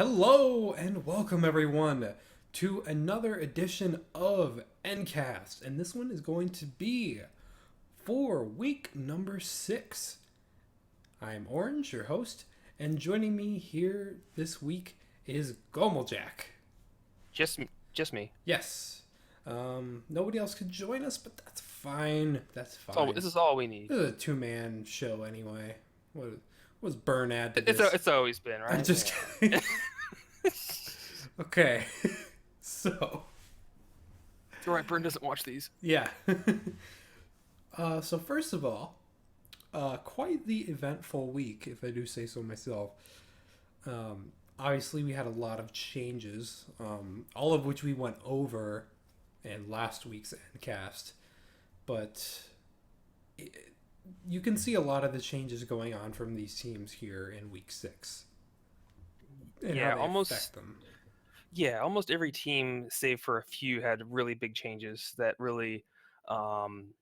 Hello and welcome everyone to another edition of Ncast, and this one is going to be for week number 6. I'm Orange, your host, and joining me here this week is Gomeljack. Just me. Yes, nobody else could join us, but that's fine. That's So fine. this is all we need. This is a two-man show anyway. What does Burn add to It's this? it's always been I'm right. just kidding. Yeah. Okay, so It's all right. Burn doesn't watch these. yeah. So first of all, quite the eventful week, if I do say so myself. Obviously, we had a lot of changes, all of which we went over in last week's Endcast, but you can see a lot of the changes going on from these teams here in week 6 and how Yeah, they affect almost. them. Yeah, almost every team, save for a few, had really big changes that really, um,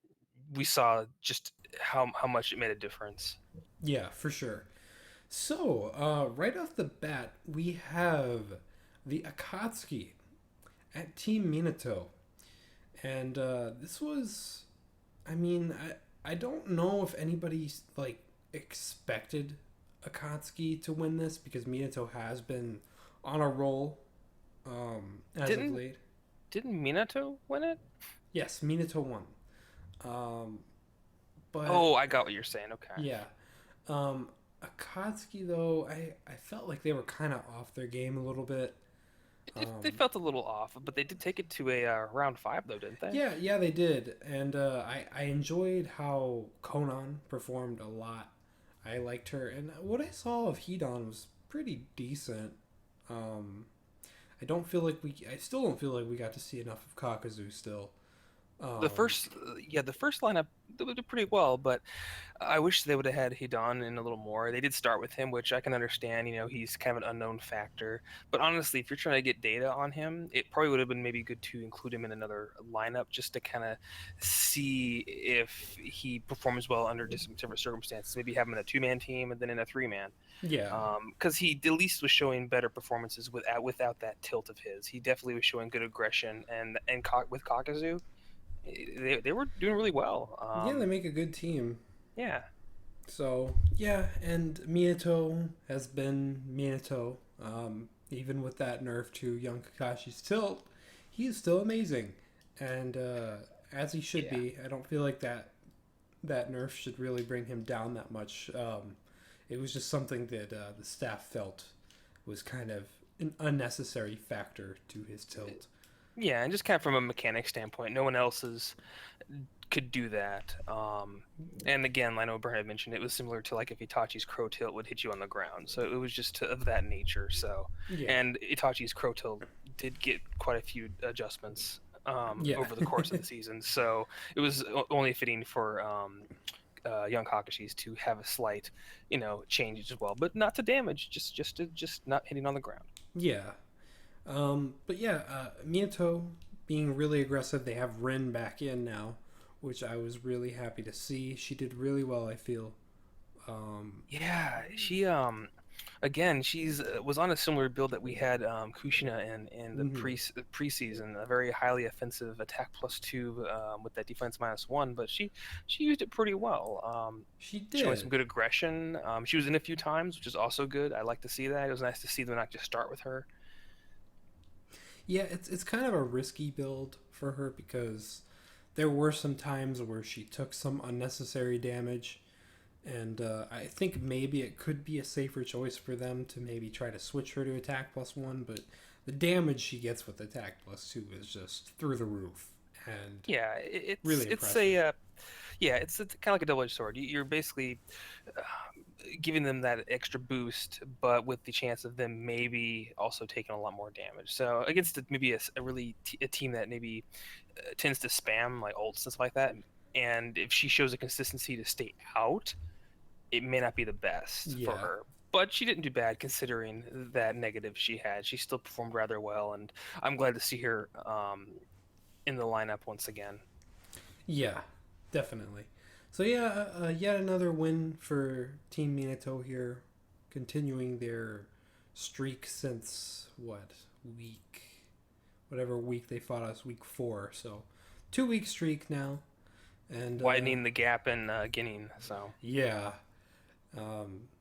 we saw just how much it made a difference. Yeah, for sure. So, right off the bat, we have the Akatsuki at Team Minato. And this was, I don't know if anybody like expected Akatsuki to win this because Minato has been on a roll as of Didn't late. didn't Minato win it? Yes, Minato won. Um, but Oh, I got what you're saying. Okay. yeah, Akatsuki though, I felt like they were kind of off their game a little bit. They Um, felt a little off, but they did take it to a round five, though, didn't they? yeah, they did, and I enjoyed how Conan performed a lot. I liked her, and what I saw of Hedon was pretty decent. Um, I still don't feel like we got to see enough of Kakazu still. The Um, first, yeah, the first lineup they did pretty well, but I wish they would have had Hidon in a little more. They did start with him, which I can understand. He's kind of an unknown factor. But honestly, if you're trying to get data on him, it probably would have been maybe good to include him in another lineup just to kind of see if he performs well under different circumstances. Maybe have him in a two-man team and then in a three-man, yeah, because he at least was showing better performances without that tilt of his. He definitely was showing good aggression, and with Kakazu they were doing really well. yeah, they make a good team. Yeah, So yeah, and Minato has been Minato. Even with that nerf to young Kakashi's tilt, he is still amazing, and as he should yeah, be. I don't feel like that nerf should really bring him down that much. It was just something that the staff felt was kind of an unnecessary factor to his tilt. yeah, and just kind of from a mechanic standpoint, no one else could do that. And again, I know Bernard mentioned it was similar to like if Itachi's crow tilt would hit you on the ground, so it was just of that nature. So, Yeah, and Itachi's crow tilt did get quite a few adjustments yeah, over the course of the season, so it was only fitting for young Kakashis to have a slight, change as well, but not to damage, just not hitting on the ground. yeah. But yeah, Minato being really aggressive. They have Rin back in now, which I was really happy to see. She did really well, I feel. Um, Yeah, she again, she's was on a similar build that we had Kushina in the mhm. preseason, a very highly offensive attack +2 with that defense -1, but she used it pretty well, She showing some did. good aggression. She was in a few times, which is also good. I like to see that. It was nice to see them not just start with her. Yeah, it's kind of a risky build for her because there were some times where she took some unnecessary damage, and I think maybe it could be a safer choice for them to maybe try to switch her to attack +1, but the damage she gets with attack +2 is just through the roof and Yeah, really it's impressive. a yeah, it's kind of like a double-edged sword. You're basically uh, giving them that extra boost, but with the chance of them maybe also taking a lot more damage. So against maybe a team that maybe tends to spam like ults and stuff like that, and if she shows a consistency to stay out, it may not be the best for Yeah, her. But she didn't do bad considering that negative she had. She still performed rather well, and I'm glad to see her in the lineup once again. yeah, definitely. So yeah, yet another win for Team Minato here, continuing their streak since what week? Whatever week they fought us, week 4. So 2 week streak now, and Widening the gap in Guinea. So yeah,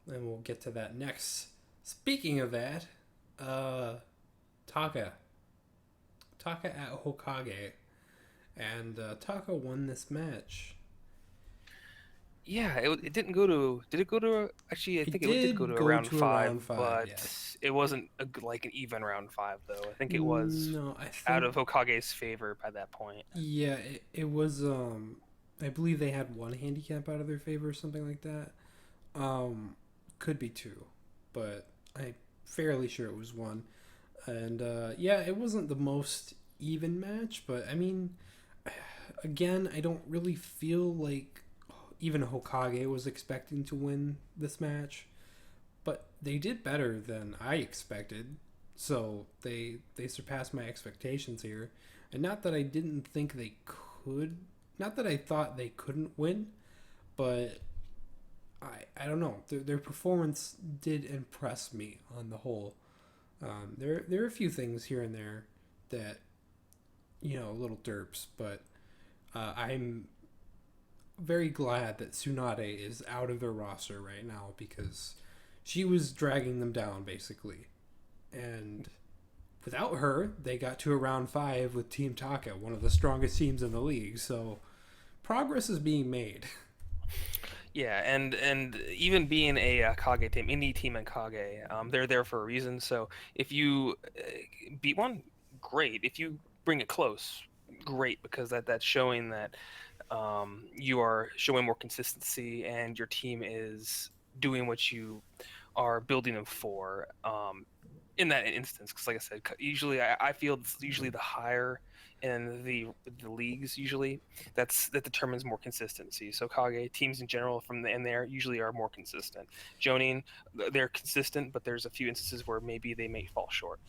and we'll get to that next. Speaking of that, uh, Taka, Taka at Hokage, and Taka won this match. yeah, it didn't go to. Did it go to? Actually, I It think it did go did to go round to a five, round 5, but yes. it wasn't like an even round five though. I think it was No, I out think of Hokage's favor by that point. yeah, it was. I believe they had one handicap out of their favor or something like that. Um, could be two, but I'm fairly sure it was one. And yeah, it wasn't the most even match, but I mean, again, I don't really feel like even Hokage was expecting to win this match, but they did better than I expected. So they surpassed my expectations here. And not that I didn't think they could, not that I thought they couldn't win, but I don't know. Their performance did impress me on the whole. There are a few things here and there that little derps, but I'm very glad that Tsunade is out of their roster right now because she was dragging them down basically, and without her, they got to a round 5 with Team Taka, one of the strongest teams in the league. So progress is being made. Yeah, and even being a Kage team, any team in Kage, they're there for a reason. So if you beat one, great. If you bring it close, great, because that's showing that you are showing more consistency and your team is doing what you are building them for. In that instance, because like I said, usually I feel it's usually the higher in the leagues usually that determines more consistency. So Kage teams in general from the in there usually are more consistent. Jonin, they're consistent, but there's a few instances where maybe they may fall short.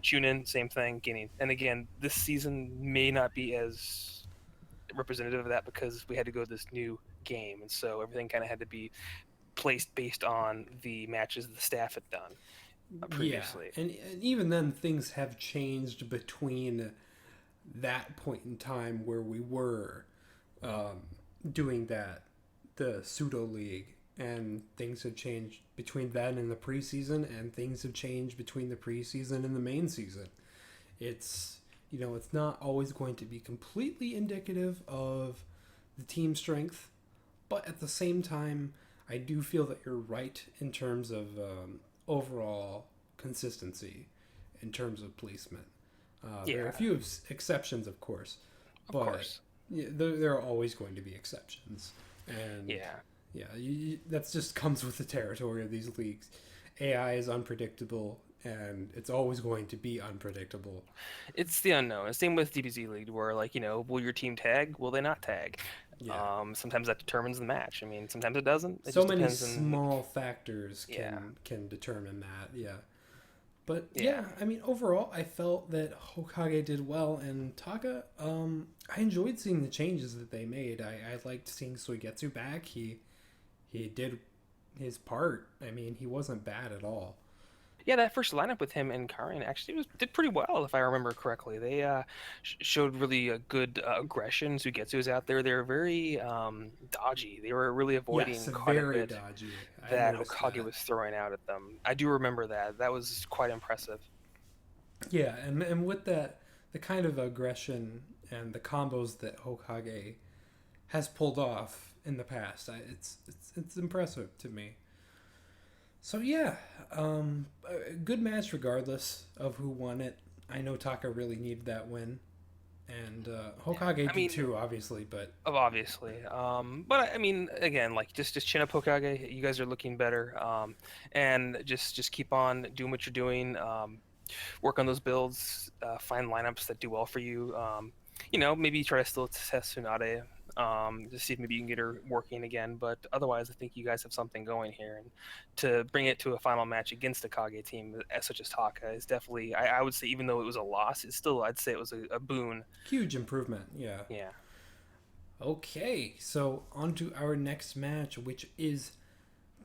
Chunin, same thing. Guinea, and again, this season may not be as representative of that because we had to go to this new game, and so everything kind of had to be placed based on the matches the staff had done Yeah, previously. and even then, things have changed between that point in time where we were um, doing the pseudo league, and things have changed between then and the preseason, and things have changed between the preseason and the main season. It's it's not always going to be completely indicative of the team strength, but at the same time, I do feel that you're right in terms of overall consistency, in terms of placement. There are Yeah, a few exceptions, of course, of but course. yeah, there are always going to be exceptions, and Yeah. yeah, that's just comes with the territory of these leagues. AI is unpredictable, and it's always going to be unpredictable. It's the unknown. Same with DBZ League, where like, will your team tag? Will they not tag? Yeah, Sometimes that determines the match. I mean, sometimes it doesn't. It so just many depends on, small factors yeah, can determine that. Yeah, but yeah. yeah, I mean, overall, I felt that Hokage did well, and Taka, I enjoyed seeing the changes that they made. I liked seeing Suigetsu back. He did his part. I mean, he wasn't bad at all. Yeah, that first lineup with him and Karin actually did pretty well, if I remember correctly. They showed really good aggression. Sugetsu was out there. They were very dodgy. They were really Yes, avoiding quite a very bit dodgy. I that noticed Hokage that. was throwing out at them. I do remember that. That was quite impressive. Yeah, and with that, the kind of aggression and the combos that Hokage has pulled off in the past, it's impressive to me. So yeah, a good match regardless of who won it. I know Taka really needed that win, and Yeah, Hokage I did mean, too, obviously. But obviously. But I mean, again, like just chin up Hokage. You guys are looking better. And just keep on doing what you're doing. Work on those builds. Find lineups that do well for you. Maybe try to still test Tsunade. To see if maybe you can get her working again. But otherwise, I think you guys have something going here, and to bring it to a final match against a Kage team such as Taka is definitely. I would say, even though it was a loss, it's still I'd say it was a boon. huge improvement, yeah. Yeah. Okay, so on to our next match, which is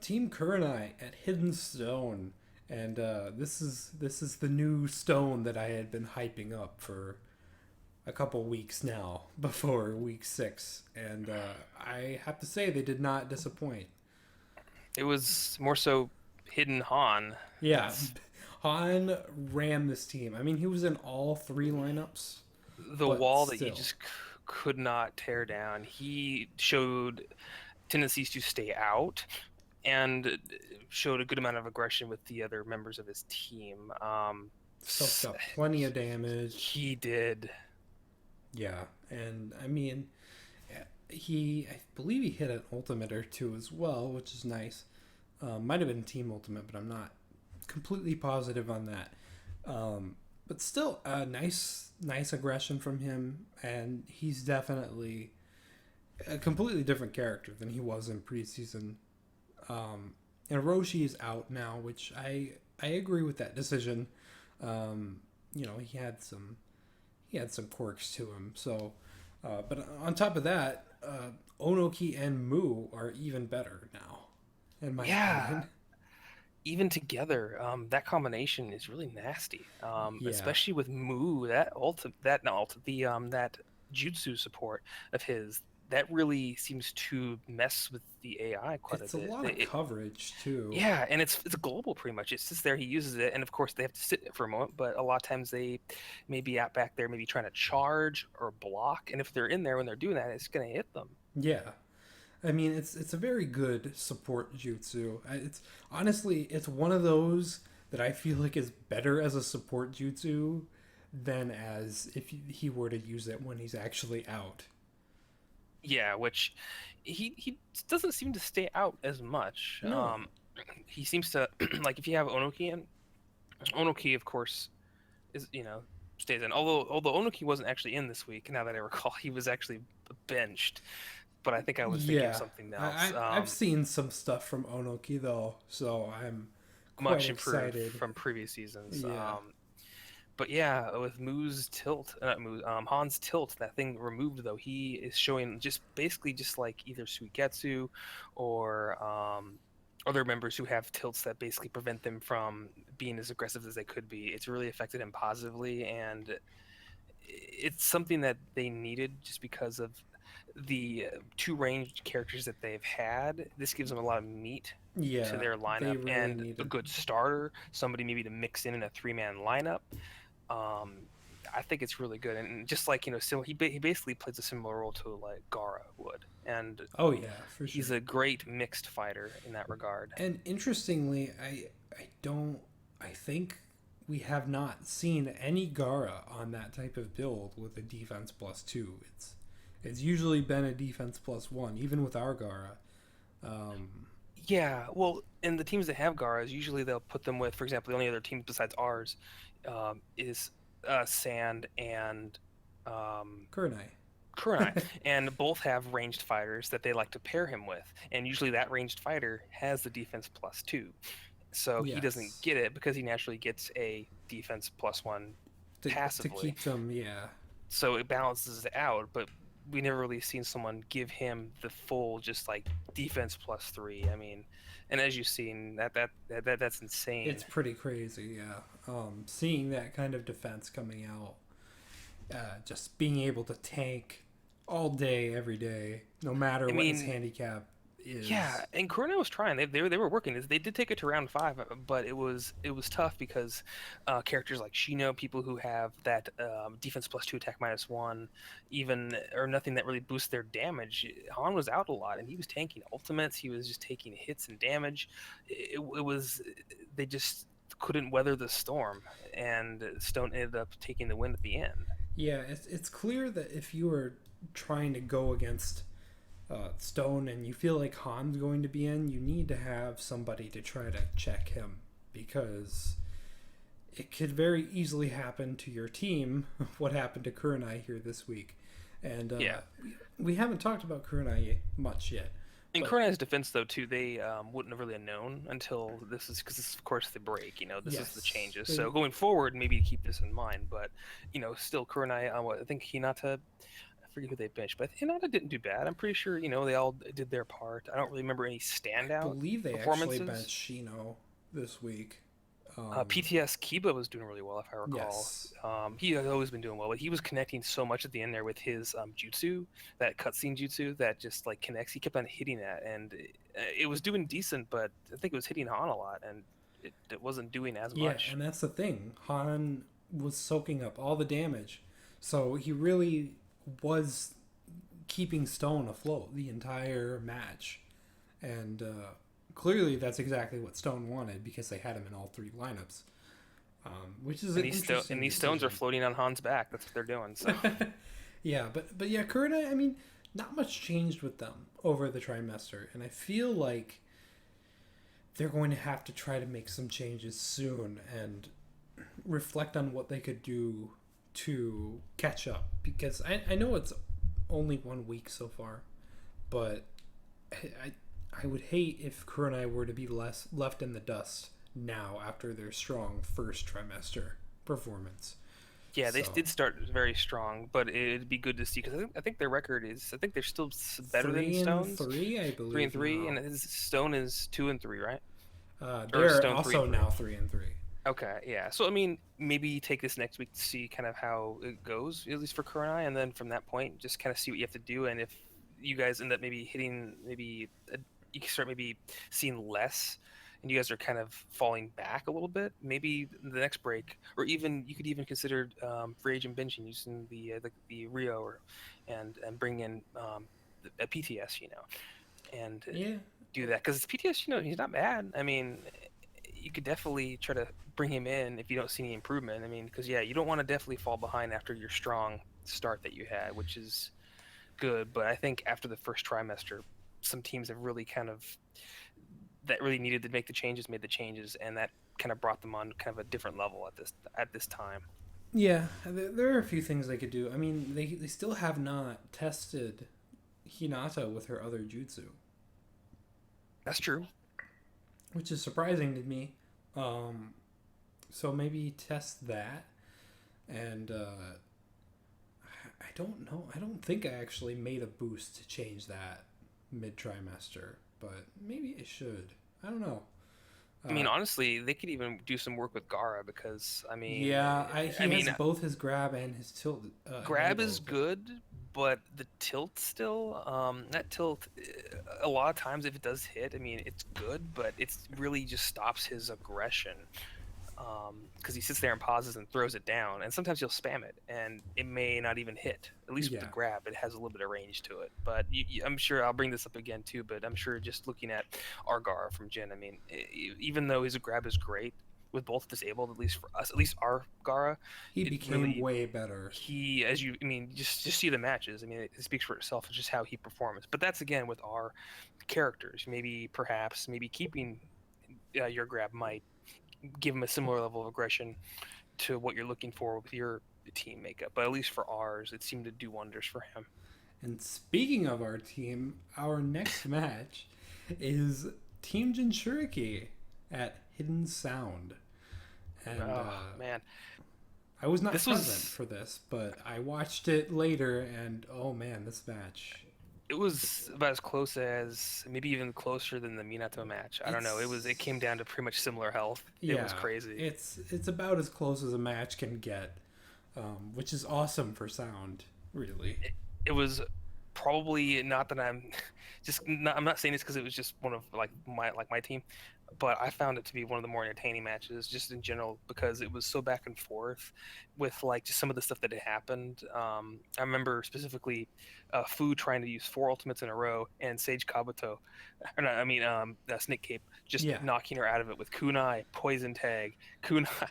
Team Kurenai at Hidden Stone, And this is the new stone that I had been hyping up for a couple weeks now before week 6, and I have to say they did not disappoint. It was more so hidden Han. Yeah, It's Han ran this team. I mean, he was in all 3 lineups, the but wall that you still. just could not tear down. He showed tendencies to stay out and showed a good amount of aggression with the other members of his team. Soaked up plenty of damage. He did. Yeah, and I mean, I believe he hit an ultimate or two as well, which is nice. Might have been team ultimate, but I'm not completely positive on that. But still, nice aggression from him, and he's definitely a completely different character than he was in preseason. And Roshi is out now, which I agree with that decision. He had some quirks to him. So, but on top of that, Onoki and Mu are even better now, in my Yeah, opinion. even together, that combination is really nasty. Yeah, Especially with Mu, that ulti, that not ulti, the that jutsu support of his, that really seems to mess with the AI quite a it's a bit. lot of coverage too. Yeah, and it's global pretty much. It sits there, he uses it, and of course they have to sit it for a moment. But a lot of times they may be out back there, maybe trying to charge or block, and if they're in there when they're doing that, it's gonna hit them. Yeah, I mean it's a very good support jutsu. It's honestly it's one of those that I feel like is better as a support jutsu than as if he were to use it when he's actually out. Yeah, which he doesn't seem to stay out as much. No. He seems to like if you have Onoki in, Onoki of course is stays in. Although Onoki wasn't actually in this week, now that I recall, he was actually benched. But I think I was thinking of Yeah, something I, else. I I've seen some stuff from Onoki though, so I'm quite Much improved excited. from previous seasons. Yeah, But yeah, with Moo's tilt, not Moo, Han's tilt, that thing removed though, he is showing just basically just like either Suigetsu or other members who have tilts that basically prevent them from being as aggressive as they could be. It's really affected him positively, and it's something that they needed just because of the two ranged characters that they've had. This gives them a lot of meat to yeah, their they lineup really and a needed. good starter, somebody maybe to mix in a 3-man lineup. um, I think it's really good, and just like so he basically plays a similar role to like Gara would, and Oh yeah, for he's sure. a great mixed fighter in that regard. And interestingly, I don't I think we have not seen any Gara on that type of build with a defense +2. It's usually been a defense +1, even with our Gara. Um, Yeah, well, in the teams that have Garas, usually they'll put them with, for example, the only other team besides ours is Sand and um, Kurnai. Kurenai, and both have ranged fighters that they like to pair him with, and usually that ranged fighter has the defense +2. So he doesn't Yes. get it because he naturally gets a defense +1 To passively. keep them, yeah. So it balances it out, but we never really seen someone give him the full just like defense +3. I mean, and as you've seen, that's It's insane. pretty crazy, yeah. Seeing that kind of defense coming out, just being able to tank all day, every day, no matter I what his mean, handicap yeah, is. and Cornell was trying. They were working. They did take it to round 5, but it was tough because characters like Shino, people who have that defense +2, attack -1, even or nothing that really boosts their damage. Han was out a lot, and he was tanking ultimates. He was just taking hits and damage. It was they just couldn't weather the storm, and Stone ended up taking the win at the end. Yeah, it's clear that if you are trying to go against Stone and you feel like Han's going to be in, you need to have somebody to try to check him because it could very easily happen to your team what happened to Kurenai here this week. And Yeah. we haven't talked about Kurenai much yet, In but Kurenai's defense, though, too, they wouldn't have really known until this is because this is, of course, the break. This is the yes, changes. So going forward, maybe to keep this in mind. But still, Kurenai. I think Hinata. I forget who they benched, but Hinata didn't do bad. I'm pretty sure they all did their part. I don't really remember any I standout believe they actually performances. benched Shino this week. PTS Kiba was doing really well, if I recall. Yes. He has always been doing well, but he was connecting so much at the end there with his jutsu, that cutscene jutsu that just like connects. He kept on hitting that, and it was doing decent, but I think it was hitting Han a lot, and it wasn't doing as Yeah, much. and that's the thing. Han was soaking up all the damage, so he really was keeping Stone afloat the entire match, and clearly that's exactly what Stone wanted because they had him in all three lineups, which is And an interesting these stones are decision. floating on Han's back. That's what they're doing. So Yeah, but yeah, Kurita. I mean, not much changed with them over the trimester, and I feel like they're going to have to try to make some changes soon and reflect on what they could do to catch up because I know it's only 1 week so far, but I, I would hate if Kurenai were to be left in the dust now after their strong first trimester performance. yeah, they So did start very strong, but it'd be good to see because I think their record is I think they're still better than three and Stones, three, I three and believe three, now. and his Stone is 2 and 3, right? Or They're Stone 3 also and 3. now 3-3. Okay, yeah. So I mean, maybe take this next week to see kind of how it goes, at least for Kurenai, and then from that point, just kind of see what you have to do, and if you guys end up maybe hitting you can start maybe seeing less, and you guys are kind of falling back a little bit, maybe the next break, or even you could even consider free agent benching using the Rio and bring in a PTS, and Yeah, do that because PTS, he's not bad. I mean, you could definitely try to bring him in if you don't see any improvement. I mean, because yeah, you don't want to definitely fall behind after your strong start that you had, which is good. But I think after the first trimester, some teams have really kind of that really needed to make the changes, made the changes, and that kind of brought them on kind of a different level at this time. yeah. There are a few things they could do. I mean, they still have not tested Hinata with her other jutsu, That's true. which is surprising to me. Um, so maybe test that. And I don't know. I don't think I actually made a boost to change that mid trimester, but maybe I should. I don't know. I mean, Uh, honestly, they could even do some work with Gara because yeah, I he has mean, both his grab and his tilt grab is enabled. good, but the tilt still, that tilt, a lot of times if it does hit, I mean, it's good, but it's really just stops his aggression. Because he sits there and pauses and throws it down, and sometimes he'll spam it, and it may not even hit. At least with the Yeah, grab, it has a little bit of range to it. But I'm sure I'll bring this up again too. But I'm sure just looking at Argar from Jin, I mean, even though his grab is great with both disabled, at least for us, at least our Gara, he it became really way better. he as you I mean just see the matches. I mean, it speaks for itself. It's just how he performs. But that's again with our characters. Maybe keeping your grab might give him a similar level of aggression to what you're looking for with your team makeup. But at least for ours, it seemed to do wonders for him. And speaking of our team, our next match is Team Jinchuriki at Hidden Sound. And Oh man, I was not this present was for this, but I watched it later, and oh man, this match. it was about as close as maybe even closer than the Minato match. I don't know. It It's came down to pretty much similar health. It was yeah, crazy. it's about as close as a match can get, which is awesome for sound, really. It was probably not that I'm not saying this because it was just one of my team, but I found it to be one of the more entertaining matches just in general because it was so back and forth with like just some of the stuff that had happened. I remember specifically Fu trying to use 4 ultimates in a row and Sage Kabuto, or not, I mean Snake Cape just Yeah, knocking her out of it with kunai, poison tag, kunai,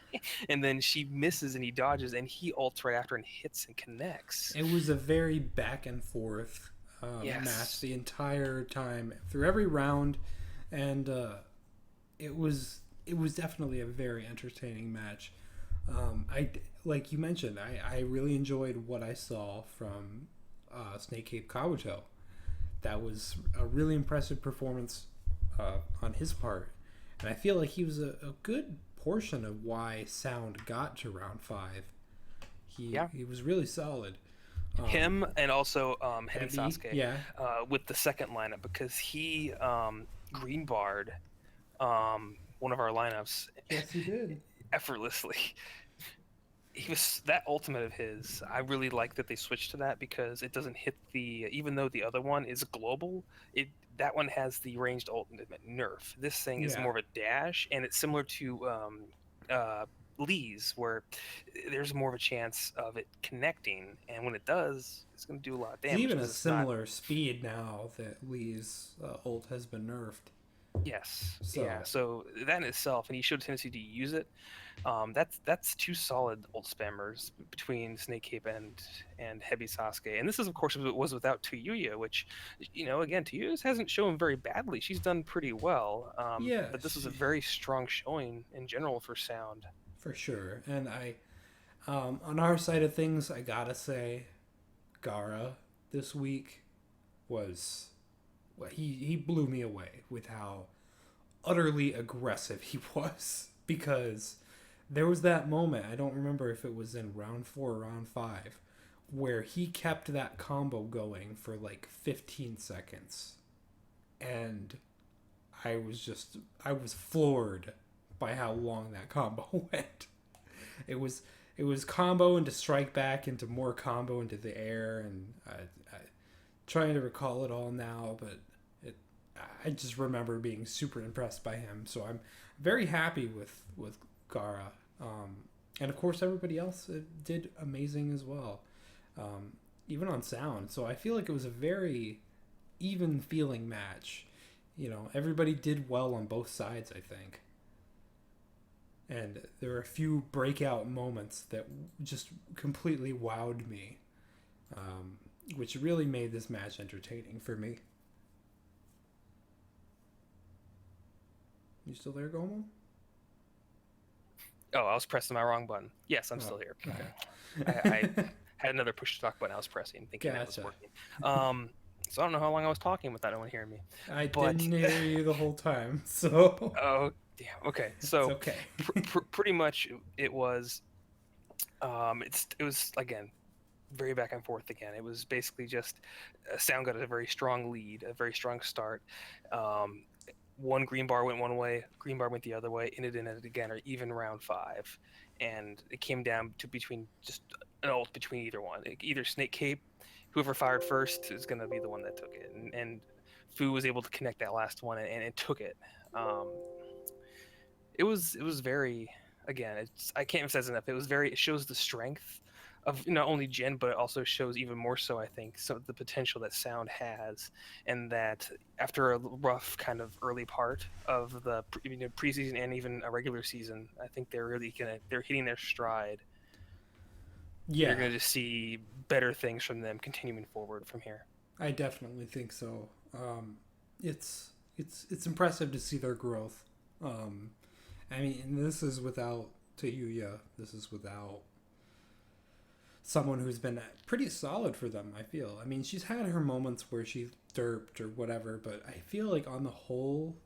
and then she misses and he dodges and he ults right after and hits and connects. it was a very back and forth match Yes. the entire time through every round, and it was definitely a very entertaining match. I like you mentioned, I really enjoyed what I saw from Snake Cape Kabuto. That was a really impressive performance on his part, and I feel like he was a good portion of why Sound got to round 5. Yeah. He was really solid. Him and also Heavy Heavy, Sasuke yeah, with the second lineup because he green barred one of our lineups Yes, he did. effortlessly. He was that ultimate of his. I really like that they switched to that because it doesn't hit the even though the other one is global, it that one has the ranged ultimate nerf. This thing is Yeah. more of a dash, and it's similar to uh, Lee's, where there's more of a chance of it connecting, and when it does, it's going to do a lot of It's damage even a because it's not. similar speed now that Lee's ult has been nerfed. Yes, yeah. So So that in itself, and he showed a tendency to use it. That's two solid ult spammers between Snake Cape and Heavy Sasuke. And this is of course was without Tuyuya, which again Tuyuya hasn't shown very badly. She's done pretty well. yeah, But this was a very strong showing in general for Sound. for sure. And on our side of things, I gotta say, Gara this week was, well, he blew me away with how utterly aggressive he was. Because there was that moment, I don't remember if it was in round 4 or round 5, where he kept that combo going for like 15 seconds. And I was floored by how long that combo went. It was it was combo into strike back into more combo into the air, and I trying to recall it all now, but it I just remember being super impressed by him. So I'm very happy with Gara, and of course everybody else did amazing as well, even on sound. So I feel like it was a very even feeling match. Everybody did well on both sides, I think. And there were a few breakout moments that just completely wowed me, which really made this match entertaining for me. You still there, Gomo? Oh, I was pressing my wrong button. Yes, I'm still here. Okay. I had another push to talk button I was pressing, thinking that was Gotcha. working. So I don't know how long I was talking without anyone hearing me. I But didn't hear you the whole time, so oh damn. Okay, it's so okay. pretty much it was it was again very back and forth again. It was basically just Sound got a very strong lead, a very strong start. Um, one green bar went one way, green bar went the other way, ended in it again, or even round 5, and it came down to between just an ult between either one, either Snake Cape, whoever fired first is going to be the one that took it, and Fu was able to connect that last one and it took it. Um, it was very again I can't emphasize enough, it shows the strength of not only Jin, but it also shows even more so I think some of the potential that Sound has, and that after a rough kind of early part of the preseason and even a regular season, I think they're hitting their stride. You're Yeah, gonna just see better things from them continuing forward from here. I definitely think so. It's impressive to see their growth. Um, I mean, this is without Tayuya. This is without someone who's been pretty solid for them, I feel. I mean, she's had her moments where she derped or whatever, but I feel like on the whole,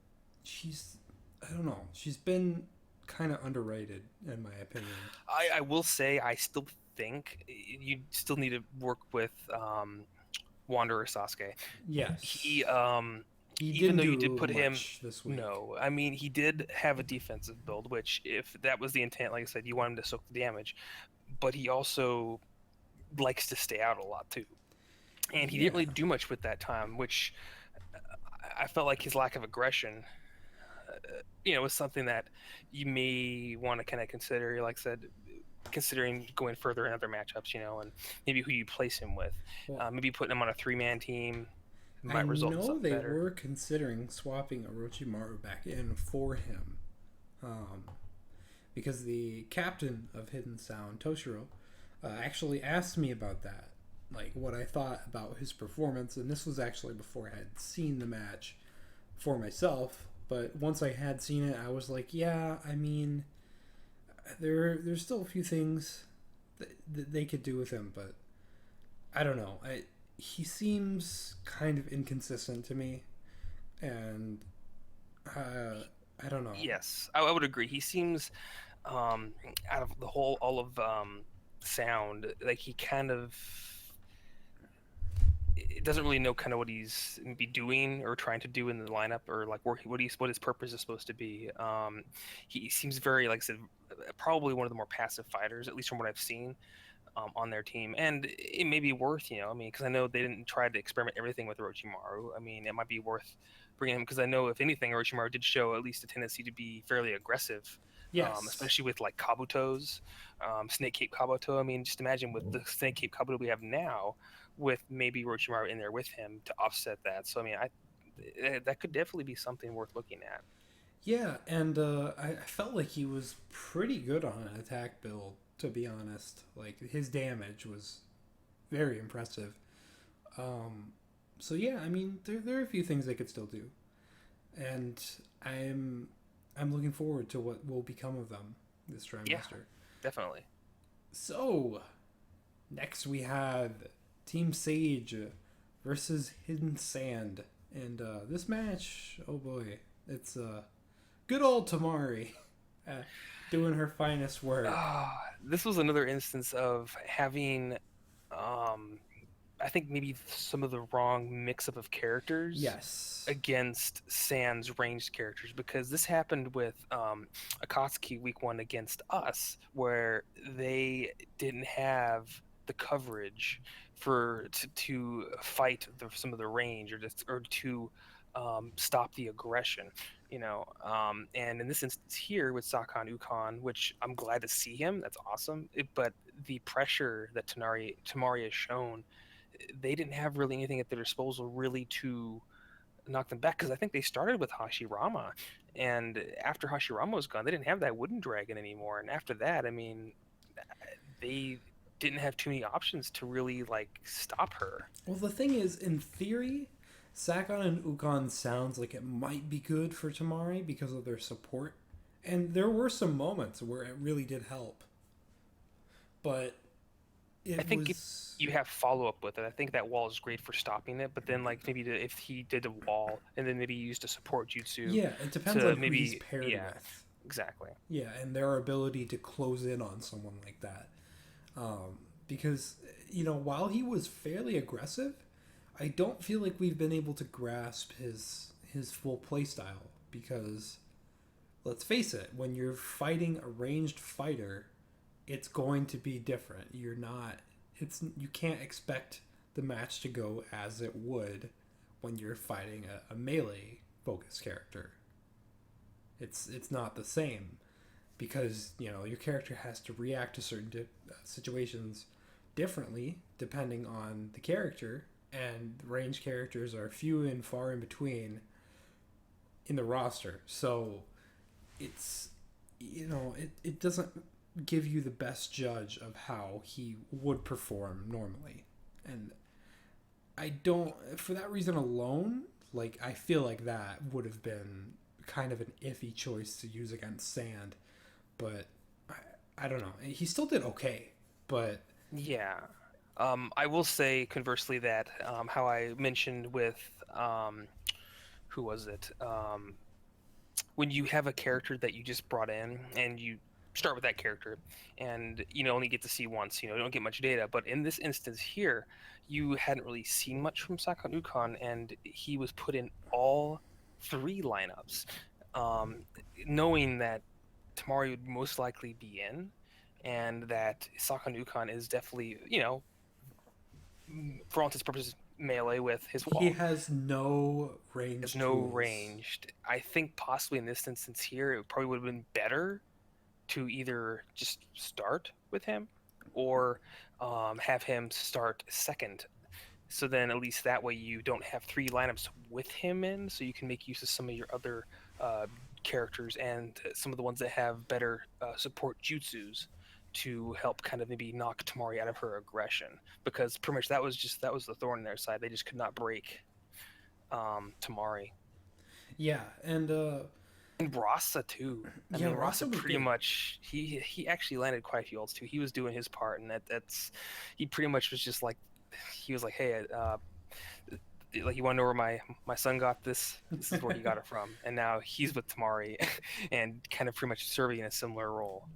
I don't know, she's been kind of underrated, in my opinion. I will say I still think you still need to work with Wanderer Sasuke. Yes. He He even didn't though you did do put him, much this week. no, I mean he did have a defensive build, which if that was the intent, like I said, you want him to soak the damage, but he also likes to stay out a lot too, and he didn't Yeah. really do much with that time, which I felt like his lack of aggression, was something that you may want to kind of consider. Like I said, considering going further in other matchups, and maybe who you place him with, Well, maybe putting him on a 3-man team I might result in know something they better. were considering swapping Orochimaru back in for him, um, because the captain of Hidden Sound, Toshiro, actually asked me about that, like what I thought about his performance, and this was actually before I had seen the match for myself. But once I had seen it, I was like, yeah, I mean, there's still a few things that they could do with him, but I don't know. He seems kind of inconsistent to me, and I don't know. Yes, I would agree. He seems, out of the all of Sound, like he kind of it doesn't really know kind of what he's be doing or trying to do in the lineup, or like what his purpose is supposed to be. He seems very, like I said, probably one of the more passive fighters, at least from what I've seen on their team. And it may be worth, I mean, because I know they didn't try to experiment everything with Orochimaru. I mean, it might be worth bringing him, because I know if anything, Orochimaru did show at least a tendency to be fairly aggressive, Yes. especially with like Kabutos, Snake Cape Kabuto. I mean, just imagine with the Snake Cape Kabuto we have now, with maybe Orochimaru in there with him to offset that. So I mean, that could definitely be something worth looking at. Yeah, and I felt like he was pretty good on an attack build, to be honest. Like, his damage was very impressive. Um, so yeah, I mean, there are a few things they could still do, and I'm I'm looking forward to what will become of them this Yeah, trimester. definitely. So next we have Team Sage versus Hidden Sand, and this match, oh boy, it's good old Tamari uh, doing her finest work. This was another instance of having, um, I think maybe some of the wrong mix-up of characters Yes. against Sans ranged characters, because this happened with Akatsuki week one against us, where they didn't have the coverage to fight some of the range, or to stop the aggression. And in this instance here with Sakan Ukon, which I'm glad to see him, that's awesome. But the pressure that Tamari has shown, they didn't have really anything at their disposal really to knock them back, because I think they started with Hashirama, and after Hashirama was gone, they didn't have that wooden dragon anymore. And after that, I mean, they didn't have too many options to really like stop her. Well, the thing is, in theory, Sakon and Ukon sounds like it might be good for Tamari because of their support, and there were some moments where it really did help, but I it think if was you have follow up with it, I think that wall is great for stopping it. But then, like maybe if he did a wall and then maybe used a support jutsu yeah. It depends to on who he's maybe, paired yeah, with. exactly. Yeah, and their ability to close in on someone like that. Because while he was fairly aggressive, I don't feel like we've been able to grasp his full playstyle. Because let's face it, when you're fighting a ranged fighter, it's going to be different. You can't expect the match to go as it would when you're fighting a melee focused character. It's not the same because your character has to react to certain situations differently depending on the character, and range characters are few and far in between in the roster. So it's it doesn't give you the best judge of how he would perform normally. And I don't, for that reason alone, like I feel like that would have been kind of an iffy choice to use against Sand, but I don't know. He still did okay, but Yeah. I will say conversely that how I mentioned with who was it? When you have a character that you just brought in and you start with that character, and only get to see once, you don't get much data. But in this instance here, you hadn't really seen much from Sakan Ukon, and he was put in all three lineups, um, knowing that Tamari would most likely be in, and that Sakan Ukon is definitely, for all intents and purposes, melee with his he wall. has no Has range no tools. ranged. I think possibly in this instance here, it probably would have been better to either just start with him, or have him start second. So then at least that way you don't have three lineups with him in, so you can make use of some of your other uh, characters and some of the ones that have better support jutsus to help kind of maybe knock Tamari out of her aggression, because pretty much that was the thorn in their side. They just could not break Tamari. Yeah, and And Rasa too. I yeah, mean, Rasa Rasa was pretty good. much he actually landed quite a few ults too. He was doing his part, and that's he pretty much was just like, he was like, hey, like, you want to know where my son got this? This is where he got it from, and now he's with Tamari, and kind of pretty much serving a similar role.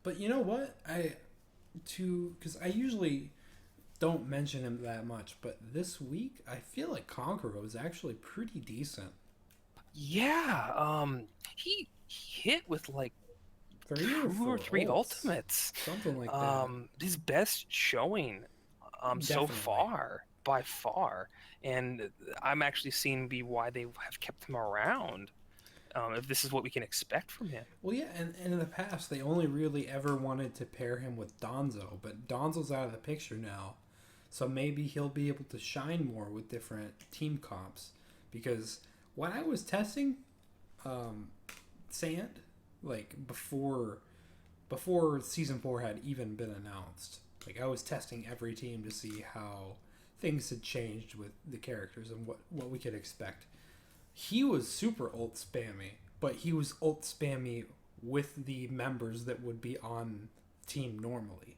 But you know what? Because I usually don't mention him that much, but this week I feel like Conqueror was actually pretty decent. Yeah, he hit with like 2 or 3 ults, ultimates. something like that. His best showing so Definitely. far by far, and I'm actually seeing be why they have kept him around. If this is what we can expect from him. Well, yeah, and in the past they only really ever wanted to pair him with Donzo, but Donzo's out of the picture now, so maybe he'll be able to shine more with different team comps. Because when I was testing um, Sand, like before season 4 had even been announced, like I was testing every team to see how things had changed with the characters and what we could expect. He was super ult spammy, but he was ult spammy with the members that would be on team normally.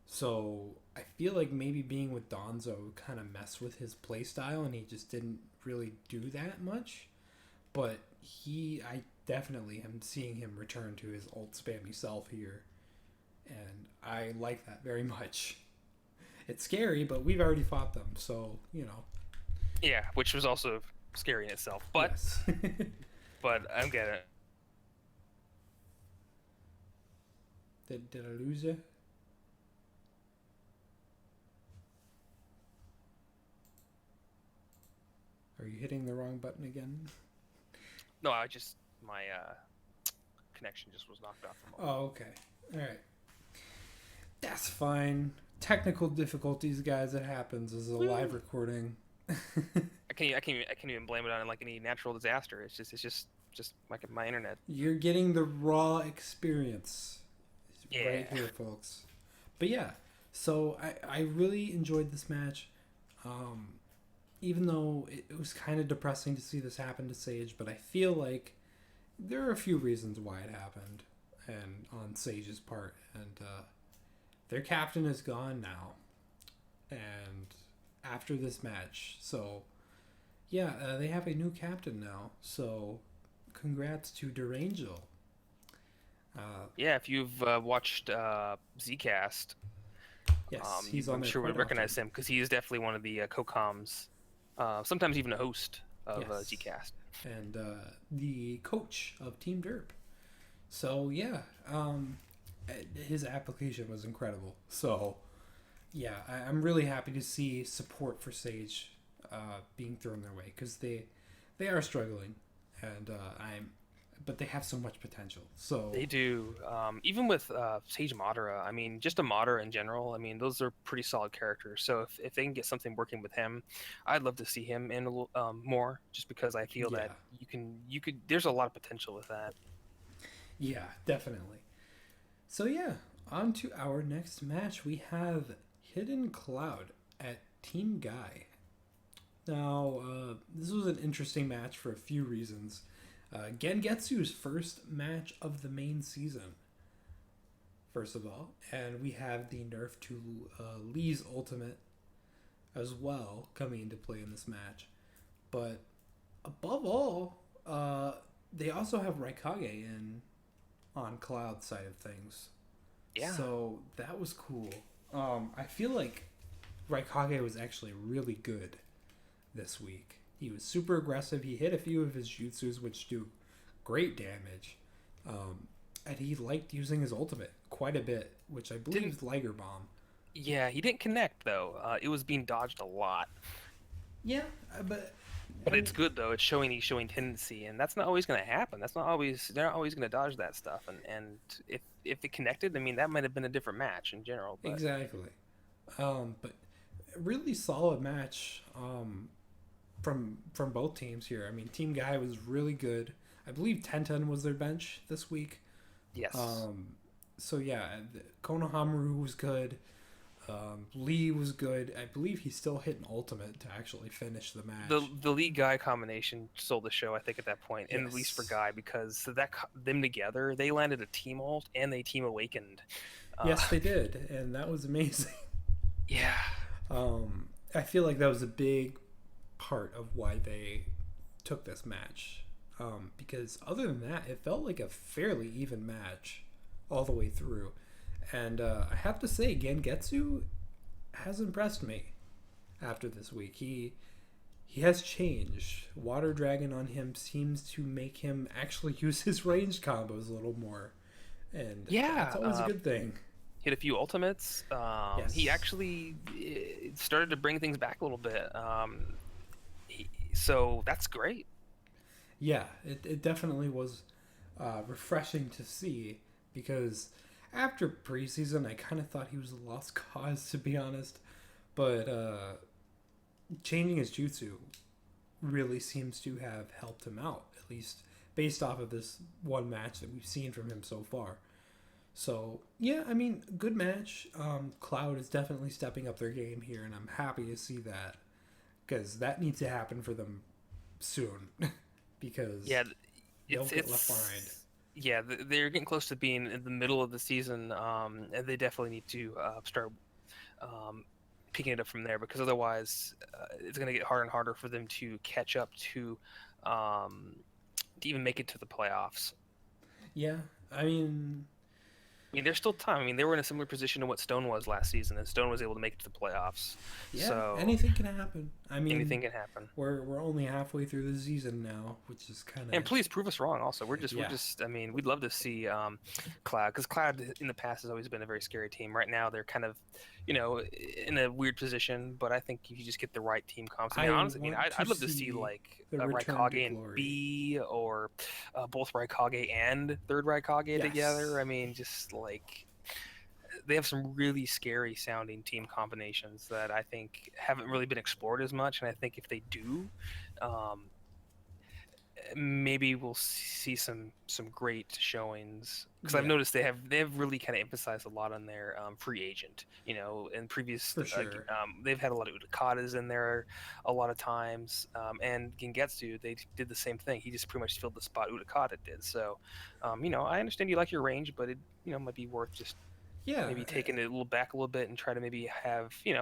So I feel like maybe being with Donzo kind of messed with his playstyle, and he just didn't really do that much. But I definitely am seeing him return to his ult spammy self here, and I like that very much. It's scary, but we've already fought them, so you know. Yeah, which was also scary in itself. But Yes. but I'm getting it. Did I lose you? Are you hitting the wrong button again? No, I just my connection just was knocked off for a moment. Oh, okay. All right. That's fine. Technical difficulties, guys. It happens. This is a live Woo. recording. I can't even blame it on like any natural disaster. It's just like my internet. You're getting the raw experience right Yeah. here, folks. But yeah, so I really enjoyed this match. Um, Even though it was kind of depressing to see this happen to Sage, but I feel like there are a few reasons why it happened, and on Sage's part, and their captain is gone now, and after this match, so yeah, they have a new captain now. So congrats to Durangel. Uh, Yeah, if you've watched Zcast, yes, you, he's on I'm there sure quite would recognize often. him because he is definitely one of the co-coms, sometimes even a host of Yes, Zcast. and the coach of Team Derp. So yeah, his application was incredible. So yeah, I'm really happy to see support for Sage being thrown their way because they are struggling, and but they have so much potential. So They do. Even with Sage Madara, I mean, just a Madara in general, I mean, those are pretty solid characters. So if they can get something working with him, I'd love to see him in a little more, just because I feel that yeah, you could. There's a lot of potential with that. yeah, definitely. So yeah, on to our next match. We have Hidden Cloud at Team Guy. Now, this was an interesting match for a few reasons. Gengetsu's first match of the main season, first of all, and we have the nerf to Lee's ultimate as well coming into play in this match. But above all, they also have Raikage in on Cloud side of things. Yeah. So that was cool. I feel like Raikage was actually really good this week. He was super aggressive. He hit a few of his jutsus, which do great damage. And he liked using his ultimate quite a bit, which I believe Didn't. is Liger Bomb. Yeah, he didn't connect though. It was being dodged a lot. Yeah, but But um, it's good though. It's showing tendency, and that's not always going to happen. That's not always they're not always going to dodge that stuff. And if it connected, I mean that might have been a different match in general. But exactly. But really solid match from both teams here. I mean, Team Guy was really good. I believe Tenten was their bench this week. yes, Um, so yeah, Konohamaru was good. Lee was good. I believe he still hit an ultimate to actually finish the the match. the lead guy combination stole the show. I think at that point, and at least for Yes. Guy because them together, they landed a team ult and they team awakened. Uh, Yes, they did, and that was amazing. yeah, I feel like that was a big part of why they took this match. Because other than that, it felt like a fairly even match all the way through. And I have to say, Gengetsu has impressed me after this week. He has changed. Water Dragon on him seems to make him actually use his ranged combos a little more, and that's Yeah, always a good thing. he had a few ultimates. He Yes. actually started to bring things back a little bit. So that's great. Yeah, it definitely was refreshing to see because after preseason, I kind of thought he was a lost cause, to be honest. But changing his jutsu really seems to have helped him out, at least based off of this one match that we've seen from him so far. So, yeah, I mean, good match. Cloud is definitely stepping up their game here, and I'm happy to see that because that needs to happen for them soon because Yeah, they'll it's get left behind. yeah, they're getting close to being in the middle of the season, and they definitely need to start um, picking it up from there because otherwise it's going to get harder and harder for them to catch up um, to even make it to the playoffs. Yeah, I mean, I mean, there's still time. I mean, they were in a similar position to what Stone was last season, and Stone was able to make it to the playoffs. yeah, So anything can happen. I mean, anything can happen. we're only halfway through the season now, which is kind of And please prove us wrong. Also, we're yeah. just. I mean, we'd love to see Cloud because Cloud in the past has always been a very scary team. Right now, they're kind of, in a weird position. But I think if you just get the right team comps. I mean, I honestly, I mean, want to I'd love to see see like the return to Raikage and glory. B or both Raikage and third Raikage together. Yes. I mean, just like they have some really scary sounding team combinations that I think haven't really been explored as much. And I think if they do, um, maybe we'll see some great showings because I've Yeah, noticed they have really kind of emphasized a lot on their free agent. In previous for sure. they've had a lot of Utakatas in there a lot of times, and Gengetsu they did the same thing. He just pretty much filled the spot Utakata did. So, I understand you like your range, but it might be worth just Yeah, maybe taking it a little back a little bit and try to maybe have you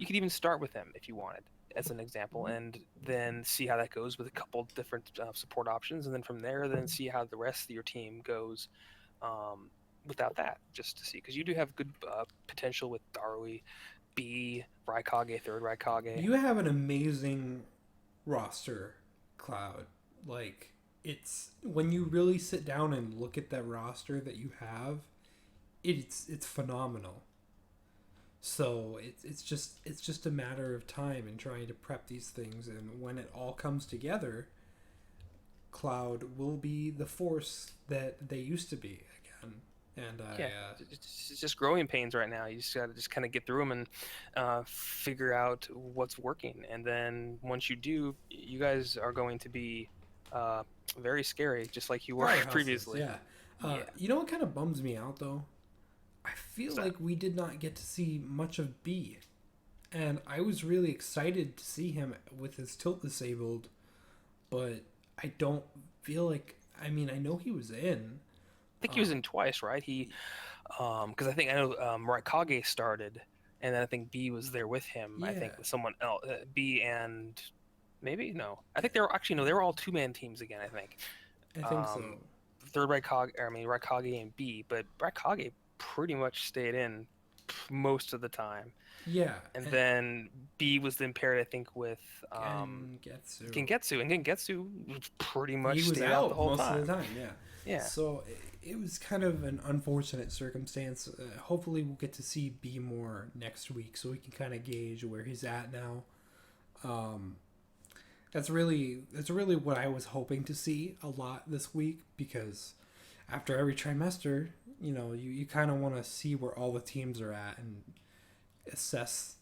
could even start with them if you wanted as an example and then see how that goes with a couple different support options and then from there then see how the rest of your team goes um, without that just to see because you do have good potential with Darui B Raikage third Raikage. you have an amazing roster, Cloud. Like it's when you really sit down and look at that roster that you have, it's phenomenal. So it's just a matter of time and trying to prep these things, and when it all comes together, Cloud will be the force that they used to be again. And Yeah, it's just growing pains right now. You just got to just kind of get through them and figure out what's working. And then once you do, you guys are going to be uh, very scary, just like you were powerhouses, previously. yeah. Yeah, You know what kind of bums me out though? I feel what's that? like we did not get to see much of B, and I was really excited to see him with his tilt disabled, but I don't feel like. I mean, I know he was in. I think he was Um, in twice, right? Because I know Raikage started, and then I think B was there with him. I yeah, think with someone else, B and maybe no. I think they were actually no, they were all two-man teams again. I think. I think so. Um, third Raikage and B, but Raikage pretty much stayed in most of the time. Yeah, And then B was then paired, I think, with and Getsu. Gengetsu, and Gengetsu pretty He much was stayed out the out whole most of time. the time. Yeah, Yeah. so it was kind of an unfortunate circumstance. Hopefully, we'll get to see B more next week, so we can kind of gauge where he's at now. Um, that's really what I was hoping to see a lot this week because after every trimester, you kind of want to see where all the teams are at and assess,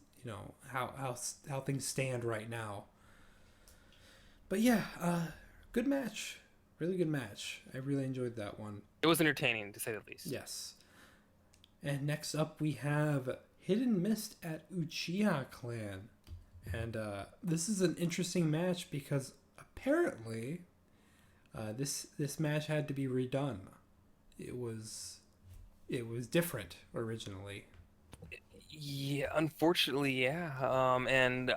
how things stand right now. But yeah, good match, really good match. I really enjoyed that one. It was entertaining, to say the least. Yes. And next up we have Hidden Mist at Uchiha Clan. And this is an interesting match because apparently this match had to be redone. It was different originally. Yeah, unfortunately, yeah. And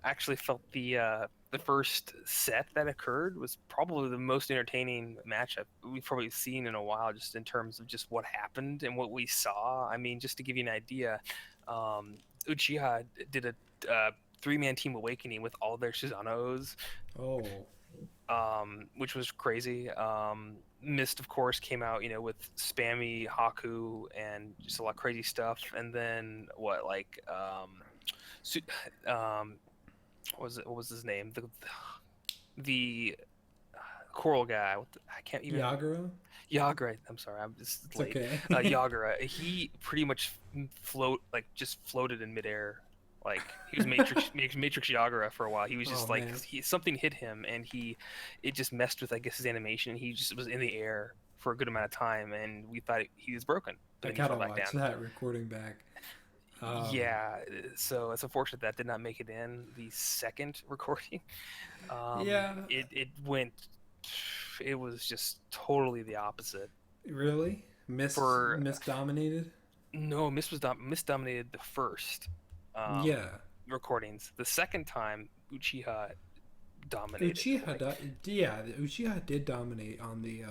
actually felt the first set that occurred was probably the most entertaining match we've probably seen in a while, just in terms of just what happened and what we saw. I mean, just to give you an idea, Uchiha did a three-man team awakening with all their Suzanos, Oh, which was crazy. Mist, of course, came out, with spammy Haku and just a lot of crazy stuff. And then what, like, Su- um, what was his name? The coral guy. I can't even. Yagura? Yagura. I'm sorry, I'm just It's late. okay. Yagura. He pretty much just floated in midair. Like he was Matrix Yagura for a while. He was Oh just like man, something hit him, and it just messed with, I guess, his animation. He just was in the air for a good amount of time, and we thought he was broken, but I then he gotta fell back watch down. that recording back. Yeah, so it's unfortunate that did not make it in the second recording. Yeah, It went. It was just totally the opposite. really? For Miss dominated? No, Miss dominated the first um, Yeah. recordings. The second time, Uchiha dominated. Uchiha, Like yeah, the Uchiha did dominate on the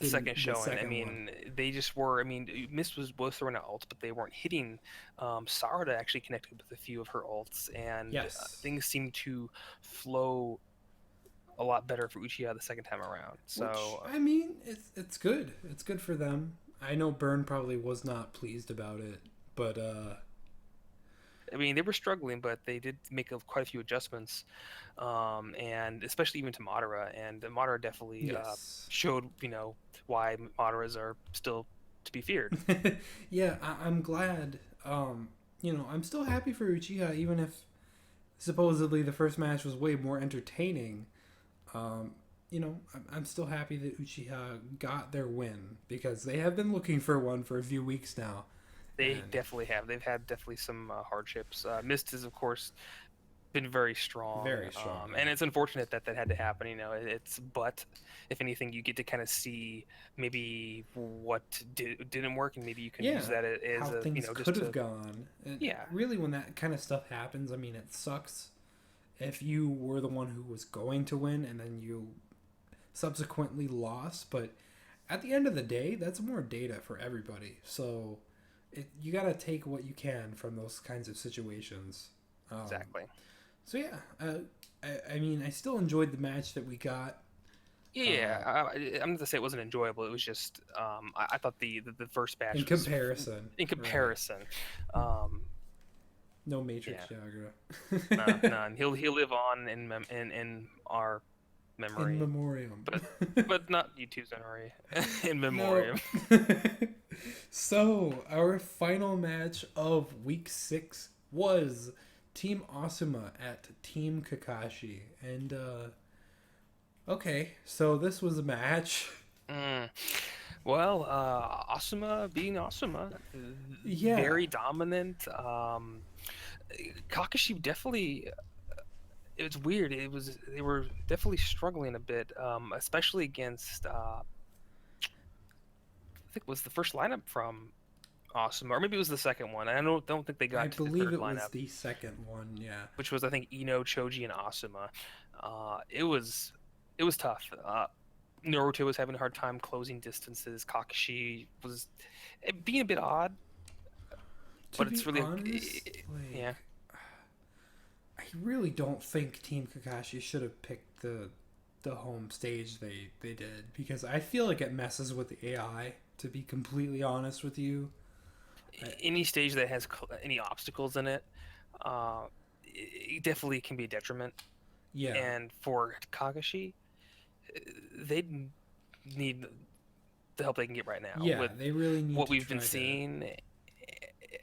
second the showing. I second one. mean, they just were. I mean, Miss was both throwing out ults, but they weren't hitting. Sarada actually connected with a few of her ults, and Yes, things seemed to flow a lot better for Uchiha the second time around. which So I mean, it's good. It's good for them. I know Burn probably was not pleased about it, but I mean, they were struggling, but they did make quite a few adjustments, and especially even to Madara. And Madara definitely yes, showed, why Madaras are still to be feared. yeah, I'm glad. I'm still happy for Uchiha, even if supposedly the first match was way more entertaining. Um, I'm still happy that Uchiha got their win because they have been looking for one for a few weeks now, They and definitely have. They've had definitely some hardships. Mist has, of course, been very strong, very strong. and Yeah. it's unfortunate that that had to happen. But if anything, you get to kind of see maybe what didn't work, and maybe you can use Yeah, that as how a, things just could have to, gone. And yeah, really, when that kind of stuff happens, I mean, it sucks if you were the one who was going to win and then you subsequently lost. But at the end of the day, that's more data for everybody. So you got to take what you can from those kinds of situations. Um, exactly. so, yeah, I mean, I still enjoyed the match that we got. Yeah, Uh, I'm not to say it wasn't enjoyable. It was just I thought the first in batch was comparison, in right? comparison. Um, No yeah, Matrix Jagra. none. He'll live on in our In memory, memoriam. but not YouTube's memory, in No. memoriam. So, our final match of week 6 was Team Asuma at Team Kakashi. And, okay, so this was a match. Mm. Well, Asuma being Asuma, Yeah, very dominant. Kakashi definitely. It's weird. They were definitely struggling a bit, especially against. I think it was the first lineup from Awesome, or maybe it was the second one. I don't think they I got to the believe third it was lineup, the second one, yeah. which was, I think, Ino, Choji, and Asuma. It was tough. Naruto was having a hard time closing distances. Kakashi was being a bit odd, To but it's be really honest, yeah. like, I really don't think Team Kakashi should have picked the home stage they did because I feel like it messes with the AI. To be completely honest with you, I, Any stage that has any obstacles in it, it definitely can be a detriment. yeah, And for Kakashi, they need the help they can get right now yeah, with they really need what to we've been try to. seeing,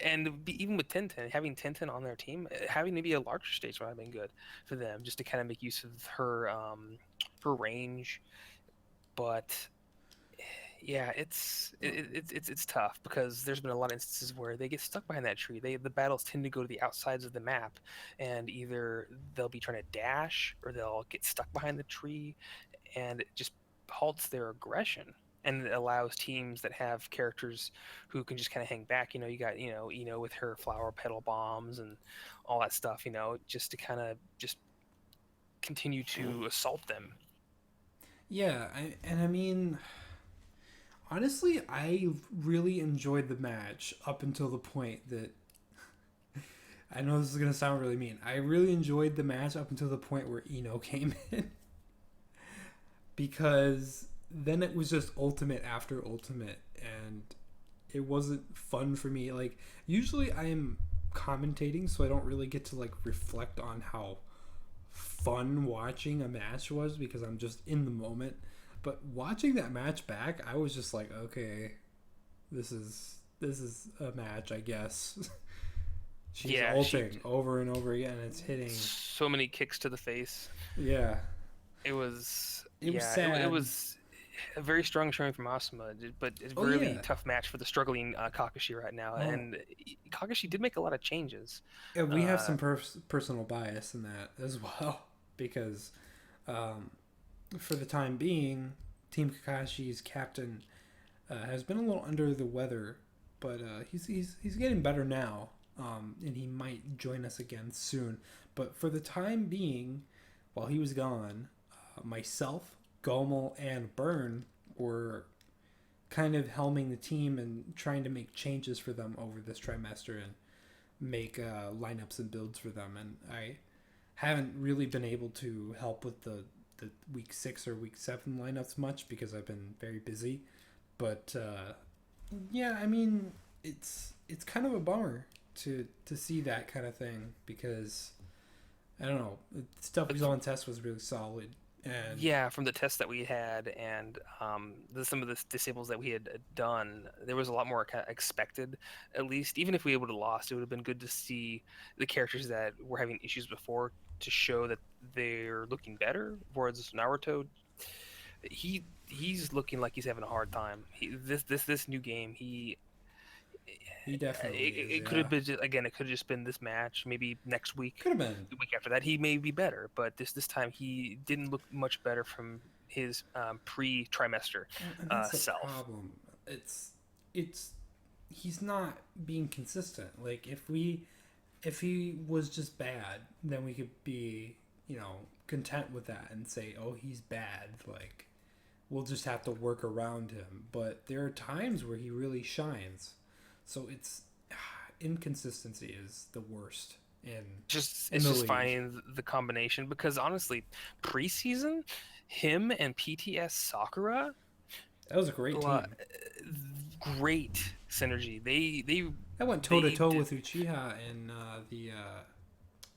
and even with Tenten, having Tenten on their team, having maybe a larger stage might have been good for them, just to kind of make use of her range. But yeah, it's tough because there's been a lot of instances where they get stuck behind that tree. The battles tend to go to the outsides of the map, and either they'll be trying to dash or they'll get stuck behind the tree, and it just halts their aggression. And it allows teams that have characters who can just kind of hang back. You got with her flower petal bombs and all that stuff. Just to kind of just continue to assault them. Yeah, and I mean, honestly, I really enjoyed the match up until the point that I know this is gonna sound really mean. I really enjoyed the match up until the point where Eno came in, because then it was just ultimate after ultimate, and it wasn't fun for me. Like, usually I am commentating, so I don't really get to like reflect on how fun watching a match was because I'm just in the moment. But watching that match back, I was just like, okay, this is a match, I guess. She's Yeah, ulting over and over again. It's hitting. so many kicks to the face. Yeah, It was, it was yeah, it sad. was a very strong showing from Asuma, but it's a Oh really yeah. tough match for the struggling Kakashi right now. Oh, And Kakashi did make a lot of changes. and we have Uh, some personal bias in that as well because, um, for the time being, Team Kakashi's captain has been a little under the weather, but he's getting better now, and he might join us again soon. But for the time being, while he was gone, myself, Gomel, and Byrne were kind of helming the team and trying to make changes for them over this trimester and make lineups and builds for them. And I haven't really been able to help with the week 6 or week 7 lineups much because I've been very busy. But yeah, I mean, it's kind of a bummer to see that kind of thing because I don't know, the stuff we saw in test was really solid, and yeah, from the tests that we had and some of the disables that we had done, there was a lot more kind of expected. At least, even if we would have lost, it would have been good to see the characters that were having issues before to show that they're looking better. Whereas Naruto, he's looking like he's having a hard time. This new game, he definitely is. it could Yeah, have been again. It could have just been this match. Maybe next week, could have been. the week after that, he may be better. But this time, he didn't look much better from his pre-trimester And that's the self. problem. It's he's not being consistent. Like if he was just bad, then we could be, content with that and say, "Oh, he's bad." Like we'll just have to work around him. But there are times where he really shines. So it's inconsistency is the worst Just in it's the just league. finding the combination because honestly, preseason, him and PTS Sakura, That was a great uh, team. great synergy. I went toe to They toe did. with Uchiha in the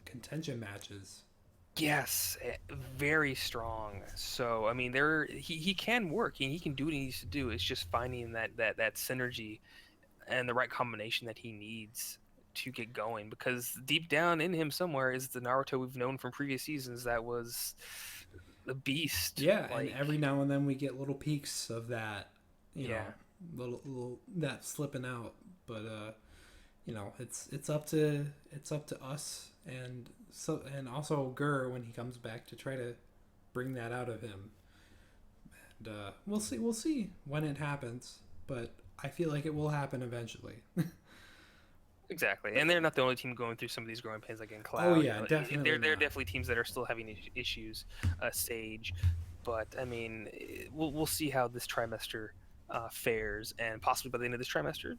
contention matches. Yes, very strong. So I mean, he can work and he can do what he needs to do. It's just finding that synergy and the right combination that he needs to get going. Because deep down in him somewhere is the Naruto we've known from previous seasons that was the beast. Yeah, and Like, every now and then we get little peaks of that, you know, yeah, little that slipping out. But it's up to us and also Gurr when he comes back to try to bring that out of him. And we'll see when it happens, but I feel like it will happen eventually. exactly. And they're not the only team going through some of these growing pains, like in Oh Cloud. yeah, definitely There are not. definitely teams that are still having issues. Sage, but I mean, we'll see how this trimester fares, and possibly by the end of this trimester,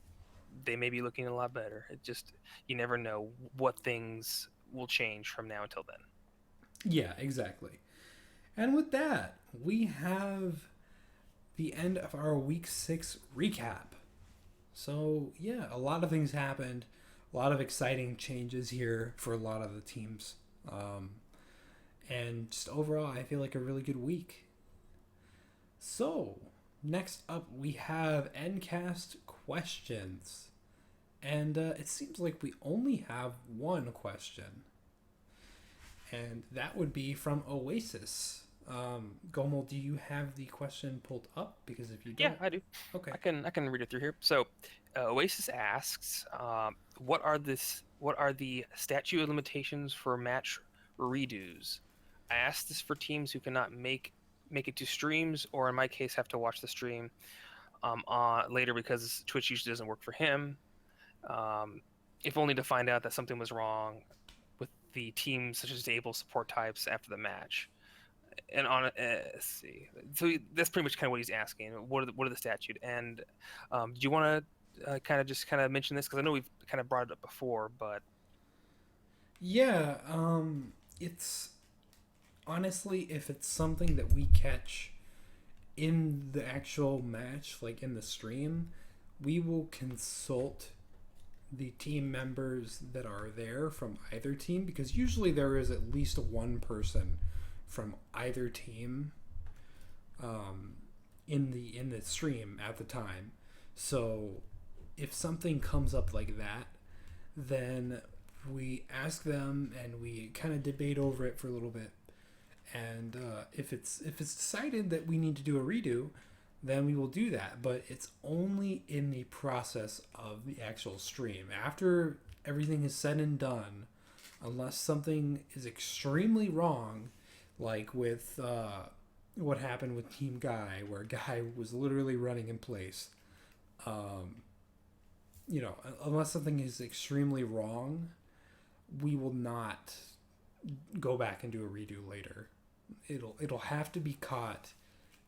they may be looking a lot better. It just you never know what things will change from now until then. Yeah, exactly. And with that, we have the end of our week 6 recap. So, yeah, a lot of things happened. A lot of exciting changes here for a lot of the teams. Um, and just overall, I feel like a really good week. So, next up, we have Endcast questions. And it seems like we only have one question. And that would be from Oasis. Gomel, do you have the question pulled up? Because if you Yeah, don't, I do. okay. I can read it through here. So, Oasis asks, what are the statute of limitations for match redos? I asked this for teams who cannot make it to streams, or in my case, have to watch the stream later because Twitch usually doesn't work for him. Um, if only to find out that something was wrong with the team, such as disable support types after the match. And let's see. So that's pretty much kind of what he's asking. What are the statute? And do you want to kind of mention this because I know we've kind of brought it up before, but Yeah, it's honestly, if it's something that we catch in the actual match, like in the stream, we will consult the team members that are there from either team, because usually there is at least one person from either team um, in the stream at the time. So if something comes up like that, then we ask them and we kind of debate over it for a little bit. And if it's decided that we need to do a redo, then we will do that. But it's only in the process of the actual stream. After everything is said and done, unless something is extremely wrong, like with what happened with Team Guy, where Guy was literally running in place. Um, unless something is extremely wrong, we will not go back and do a redo later. It'll have to be caught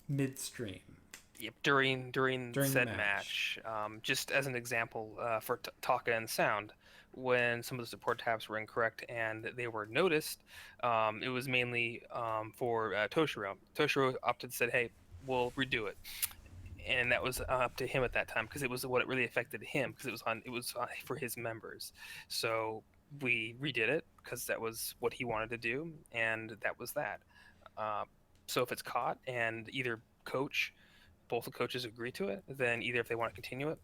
midstream Yep, during during the said match. match. Just as an example, for Taka and Sound, when some of the support tabs were incorrect and they were noticed, it was mainly for Toshiro. Toshiro opted said, "Hey, we'll redo it," and that was up to him at that time because it was what it really affected him because it was for his members. So we redid it because that was what he wanted to do, and that was that. Uh, so if it's caught and either coach both the coaches agree to it, then either if they want to continue it,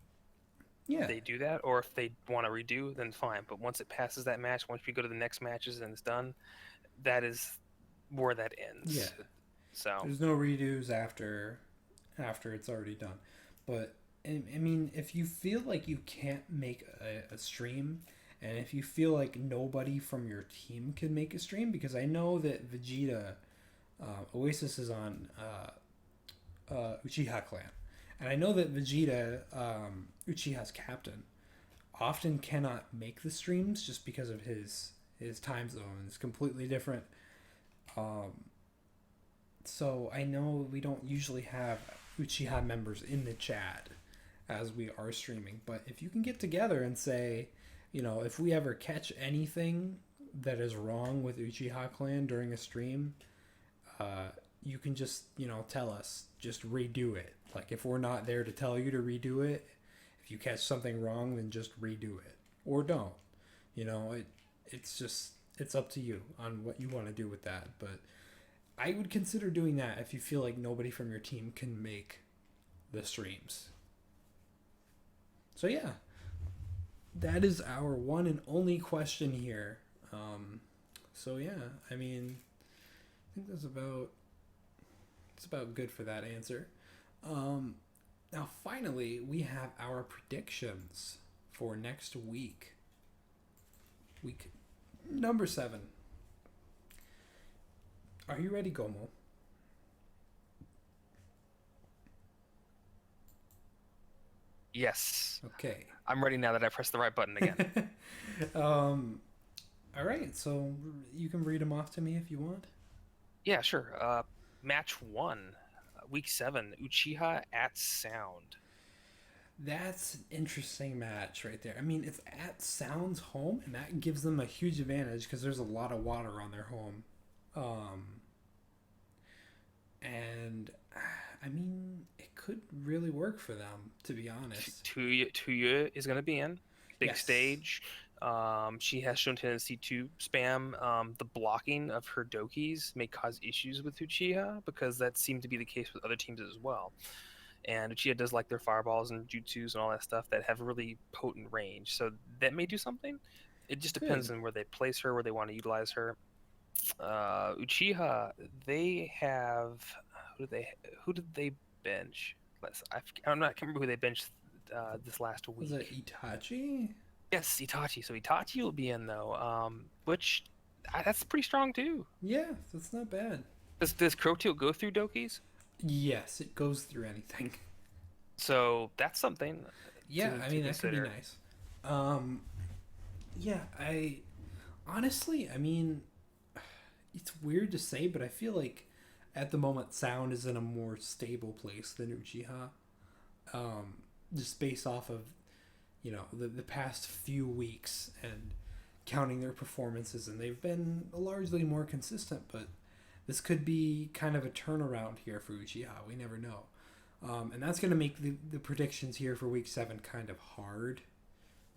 Yeah, they do that, or if they want to redo, then fine. But once it passes that match, once we go to the next matches and it's done, that is where that yeah. ends. So There's no redos after it's already done. But I mean, if you feel like you can't make a stream, and if you feel like nobody from your team can make a stream, because I know that Vegeta, Oasis is on Uchiha clan, and I know that Vegeta, Uchiha's captain, often cannot make the streams just because of his time zone is completely different. Um, so I know we don't usually have Uchiha members in the chat as we are streaming, but if you can get together and say, if we ever catch anything that is wrong with Uchiha clan during a stream, you can just tell us, just redo it. Like, if we're not there to tell you to redo it, if you catch something wrong, then just redo it, or don't. It's up to you on what you want to do with that. But I would consider doing that if you feel like nobody from your team can make the streams. So yeah, that is our one and only question here. So yeah, I mean, I think it's about good for that answer. Um, Now finally, we have our predictions for next week. Week number 7. Are you ready, Gomo? yes, Okay. I'm ready now that I pressed the right button again. um, all right. So you can read them off to me if you want. Yeah, sure. Match 1, week 7, Uchiha at Sound. That's an interesting match right there. I mean, it's at Sound's home, and that gives them a huge advantage because there's a lot of water on their home. Um, and I mean, it could really work for them, to be honest. Tuya is going to be in big Yes. stage. She has shown tendency to spam. The blocking of her dokis may cause issues with Uchiha because that seemed to be the case with other teams as well. And Uchiha does like their fireballs and jutsus and all that stuff that have really potent range, so that may do something. It just depends Good. on where they place her, where they want to utilize her. Uchiha, they have who did they bench? I'm not, I can't remember who they benched this last Was it week. Itachi? Yes, Itachi. So Itachi will be in though, which that's pretty strong too. Yeah, that's not bad. Does Crotale go through Dokis? Yes, it goes through anything. So that's something Yeah, to I to mean, that could be consider. nice. Um, yeah, I honestly, I mean, it's weird to say, but I feel like at the moment Sound is in a more stable place than Uchiha. Just based off of the past few weeks and counting their performances, and they've been largely more consistent. But this could be kind of a turnaround here for Uchiha. We never know. And that's going to make the predictions here for week 7 kind of hard,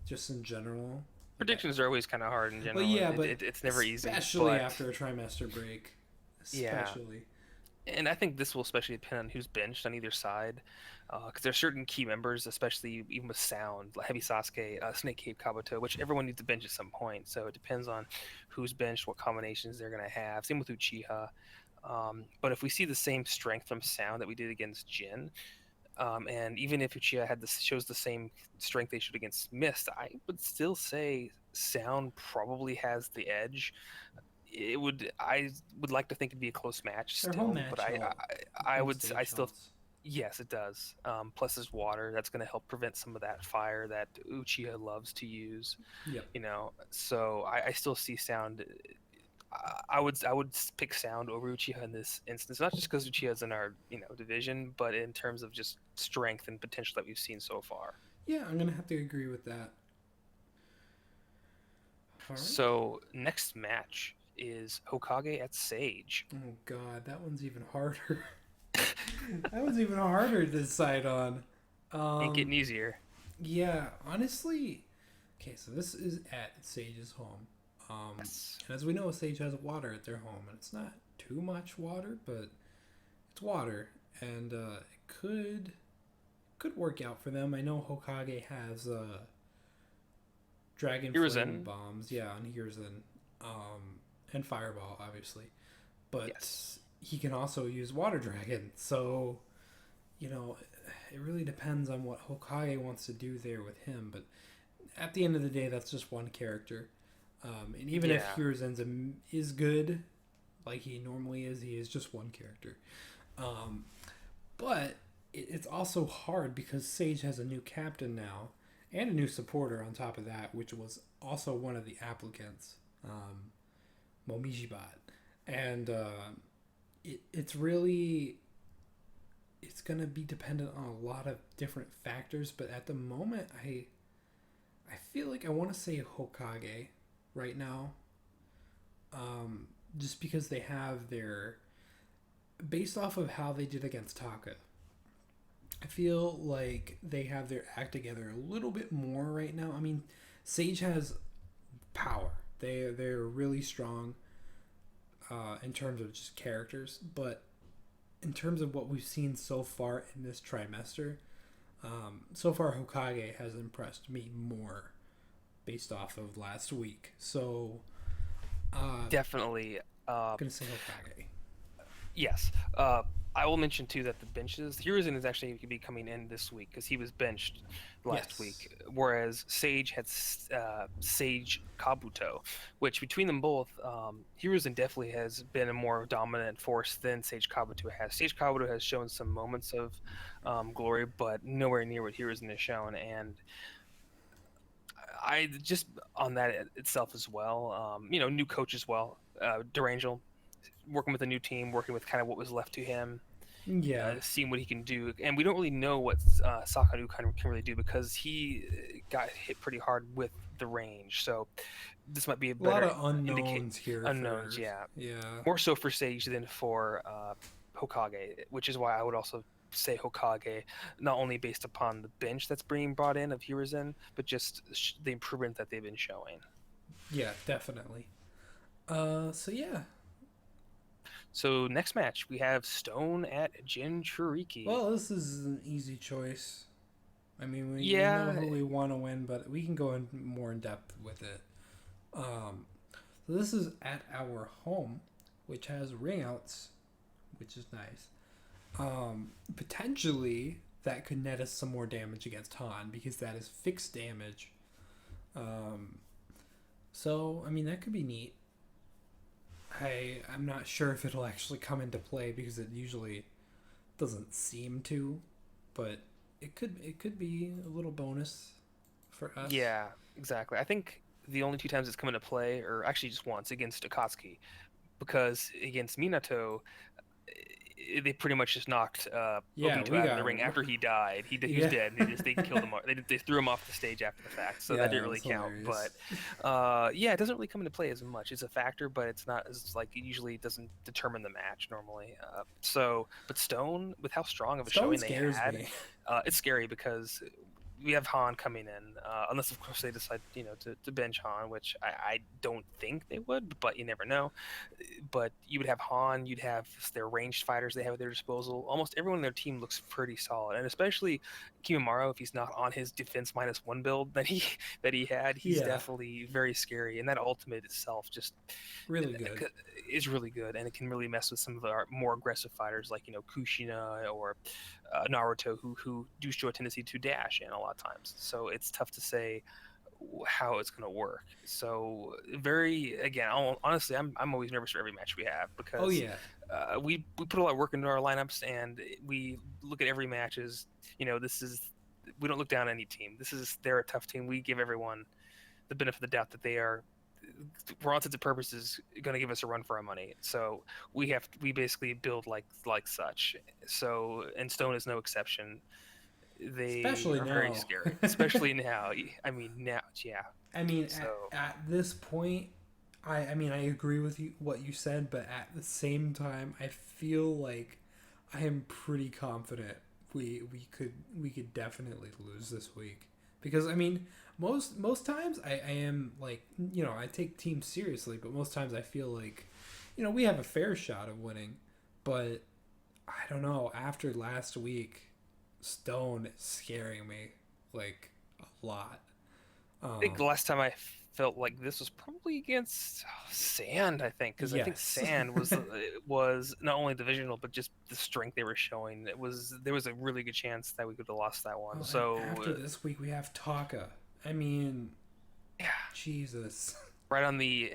just in general. Predictions are always kind of hard in But general. yeah, but It's never easy. especially But after a trimester break. yeah, Especially. and I think this will especially depend on who's benched on either side, because there's certain key members, especially even with sound, like Heavy Sasuke, Snake Cave Kabuto, which everyone needs to bench at some point. So it depends on who's benched, what combinations they're gonna have. Same with Uchiha. But if we see the same strength from sound that we did against Jin, and even if Uchiha shows the same strength they showed against Mist, I would still say sound probably has the edge. I would like to think it'd be a close match Their home still, but match help. Home I stage still, helps. yes, it does. Plus, there's water that's going to help prevent some of that fire that Uchiha loves to use. Yep. So I still see sound. I would pick sound over Uchiha in this instance, not just because Uchiha's in our division, but in terms of just strength and potential that we've seen so far. Yeah, I'm gonna have to agree with that. All right. So next match is Hokage at Sage. Oh god, that one's even harder. That one's even harder to decide on. Ain't getting Um, easier. yeah, honestly. Okay, so this is at Sage's home. Yes. And as we know, Sage has water at their home, and it's not too much water, but it's water, and it could work out for them. I know Hokage has Dragon Flame Hiruzen. bombs, yeah, on Hiruzen, and Fireball, obviously, but Yes. he can also use Water Dragon. So, it really depends on what Hokage wants to do there with him. But at the end of the day, that's just one character. And even if Yeah. Hiruzen's is good, like he normally is, he is just one character. Um, but it's also hard because Sage has a new captain now and a new supporter on top of that, which was also one of the applicants, Momijibat. And it's really it's gonna be dependent on a lot of different factors. But at the moment, I feel like I want to say Hokage right now, just because they have their based off of how they did against Taka. I feel like they have their act together a little bit more right now. I mean, Sage has power. They're really strong in terms of just characters, but in terms of what we've seen so far in this trimester, so far Hokage has impressed me more based off of last week. So, Definitely. I'm gonna say Hokage. Yes. I will mention too that the benches, Hiruzen is actually going to be coming in this week because he was benched last Yes. week, whereas Sage had Sage Kabuto, which between them both, Hiruzen definitely has been a more dominant force than Sage Kabuto has. Sage Kabuto has shown some moments of glory, but nowhere near what Hiruzen has shown, and I just on that itself as well. New coach as well, Durangel, working with a new team, working with kind of what was left to him, Yeah. seeing what he can do. And we don't really know what Sakanu can really do because he got hit pretty hard with the range. So this might be a A lot better of indicate unknowns here unknowns. for Yeah, yeah. more so for Sage than for Hokage, which is why I would also say Hokage, not only based upon the bench that's being brought in of Hiruzen, but just the improvement that they've been showing. Yeah, definitely. So yeah. So next match we have Stone at Jinchuriki. Well, this is an easy choice. I mean, we know Yeah, who we want to win, but we can go in more in depth with it. Um, so this is at our home, which has ring outs, which is nice. Potentially that could net us some more damage against Han because that is fixed damage. Um, so I mean that could be neat. I'm not sure if it'll actually come into play because it usually doesn't seem to, but it could be a little bonus for us. yeah, exactly. I think the only two times it's come into play, or actually just once against Akatsuki, because against Minato, they pretty much just knocked Yeah, Obito we out of the got. ring after he died. He was Yeah. dead. And they killed him. They threw him off the stage after the fact, so that Yeah, didn't that really was count. But hilarious. yeah, it doesn't really come into play as much. It's a factor, but it's not as like it usually doesn't determine the match normally. But Stone, with how strong of a Stone showing they scares had, me. it's scary because we have Han coming in, unless of course they decide, to bench Han, which I don't think they would, but you never know. But you would have Han, you'd have their ranged fighters they have at their disposal. Almost everyone in their team looks pretty solid, and especially Kimimaro, if he's not on his defense -1 build that he had, he's Yeah, definitely very scary. And that ultimate itself just really good. is really good, and it can really mess with some of our more aggressive fighters like Kushina or Naruto, who do show a tendency to dash in a lot of times. So it's tough to say how it's going to work. So very again, honestly, I'm always nervous for every match we have Oh because yeah, we put a lot of work into our lineups, and we look at every match as this is we don't look down on any team. They're a tough team. We give everyone the benefit of the doubt that they are, for all intents and purposes, going to give us a run for our money. So we basically build like such. So and Stone is no exception. They especially are very now. scary, especially now. I mean, now, yeah. I mean, So at this point, I mean, I agree with you what you said, but at the same time, I feel like I am pretty confident we could definitely lose this week because I mean most times I am like I take teams seriously, but most times I feel like we have a fair shot of winning, but I don't know, after last week, Stone is scaring me like a lot. I think the Um, last time I felt like this was probably against Sand. I think because I think yes. Sand was not only divisional but just the strength they were showing. There was a really good chance that we could have lost that one. Oh, and So after this week we have Taka. I mean, yeah, Jesus. right on the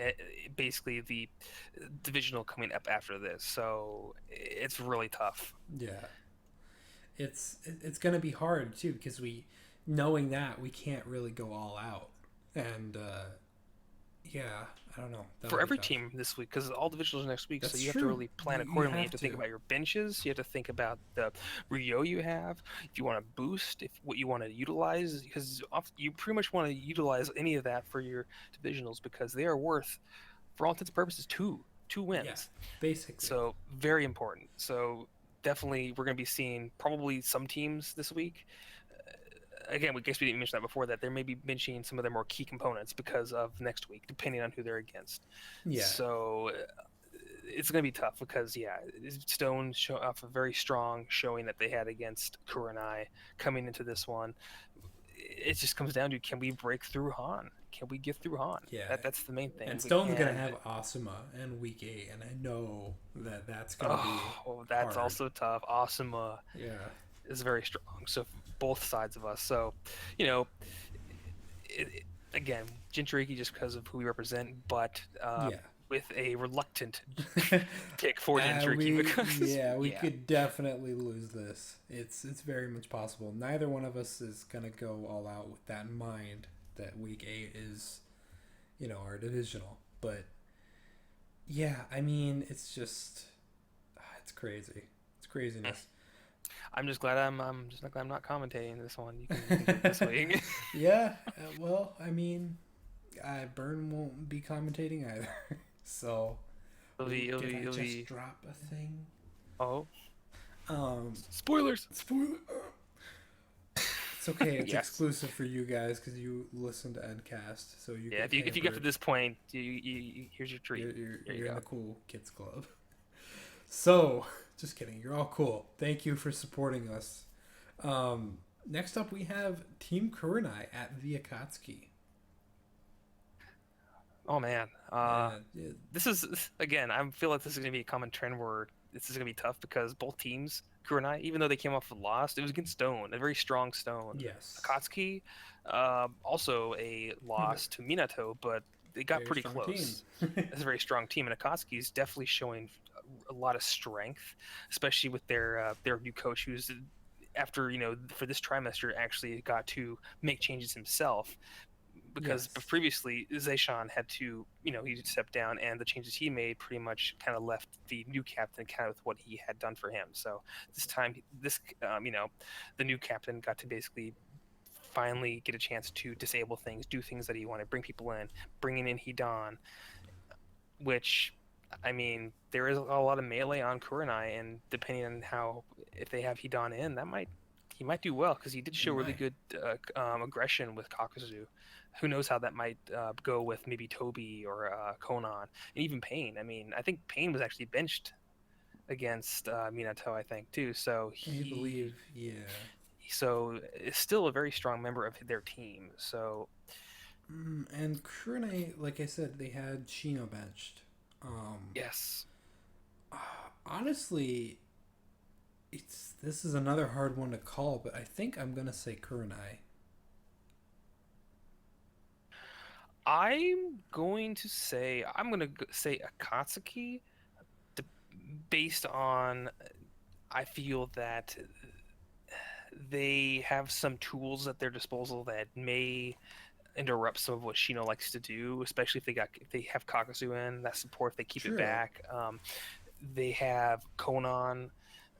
basically the divisional coming up after this. So it's really tough. Yeah. It's going to be hard too because we knowing that we can't really go all out. And yeah, I don't know. That'll For be every tough. team this week because all divisionals are next week, so That's you have to true. really plan You accordingly. You have have to think to. about your benches. You have to think about the Ryo you have. If you want to boost, if what you want to utilize, because you pretty much want to utilize any of that for your divisionals because they are worth, for all intents and purposes, two Yeah. wins. Basically. So very important. So definitely, we're going to be seeing probably some teams this week. Again, we guess we didn't mention that before, that they may be mentioning some of their more key components because of next week, depending on who they're against. Yeah. So it's going to be tough because Stone show off a very strong showing that they had against Kurenai coming into this one. It just comes down to, can we break through Han? Can we get through Han? Yeah. That's the main thing. And Stone's going to And have Asuma in week 8, and I know that that's going to be oh, that's hard. also tough. Asuma Yeah. is very strong. So both sides of us. So, you know, again, Jinchuriki just because of who we represent, but Yeah. with a reluctant pick for Jinchuriki we because we yeah, could definitely lose this. It's very much possible. Neither one of us is gonna go all out with that in mind. That week 8 is, our divisional. But yeah, I mean, it's just it's crazy. It's craziness. I'm just glad I'm just glad I'm not commentating this one. You can do it this week. Yeah. Well, I mean, Burn won't be commentating either. So, wait, did I it'll just be drop a thing? oh, Um, spoilers. spoiler. It's okay. It's Yes. exclusive for you guys because you listen to Endcast, so you Yeah, get if you get to pampered. this point, here's your treat. There you You're in go. the cool kids club. So, just kidding. You're all cool. Thank you for supporting us. Next up, we have Team Kurenai at the Akatsuki. Oh man. Yeah, This is again. I feel like this is going to be a common trend where this is going to be tough because both teams, Kurenai, even though they came off a loss, it was against Stone, a very strong Stone. yes. Akatsuki, also a loss to Minato, but they got Very pretty strong team. close. It's a very strong team, and Akatsuki is definitely showing a lot of strength, especially with their new coach, who's after for this trimester actually got to make changes himself because Yes. previously Zayshawn had to, he stepped down, and the changes he made pretty much kind of left the new captain kind of with what he had done for him. So this time, the new captain got to basically finally get a chance to disable things, do things that he wanted, bring people in, bringing in Hidan, which, I mean, there is a lot of melee on Kurenai, and depending on how, if they have Hidan in, he might do well because he did He show really might. good aggression with Kakazu. Who knows how that might go with maybe Toby or Konan and even Pain. I mean, I think Pain was actually benched against Minato, I think too. So I believe, yeah. is still a very strong member of their team. So And Kurune, like I said, they had Shino benched. Um, yes, honestly, it's this is another hard one to call, but I think I'm gonna say Kurenai. I'm going to say Akatsuki, d- based on, I feel that they have some tools at their disposal that may interrupt some of what Shino likes to do, especially if they have Kakazu in that support, if they keep it True. back. They have Konan.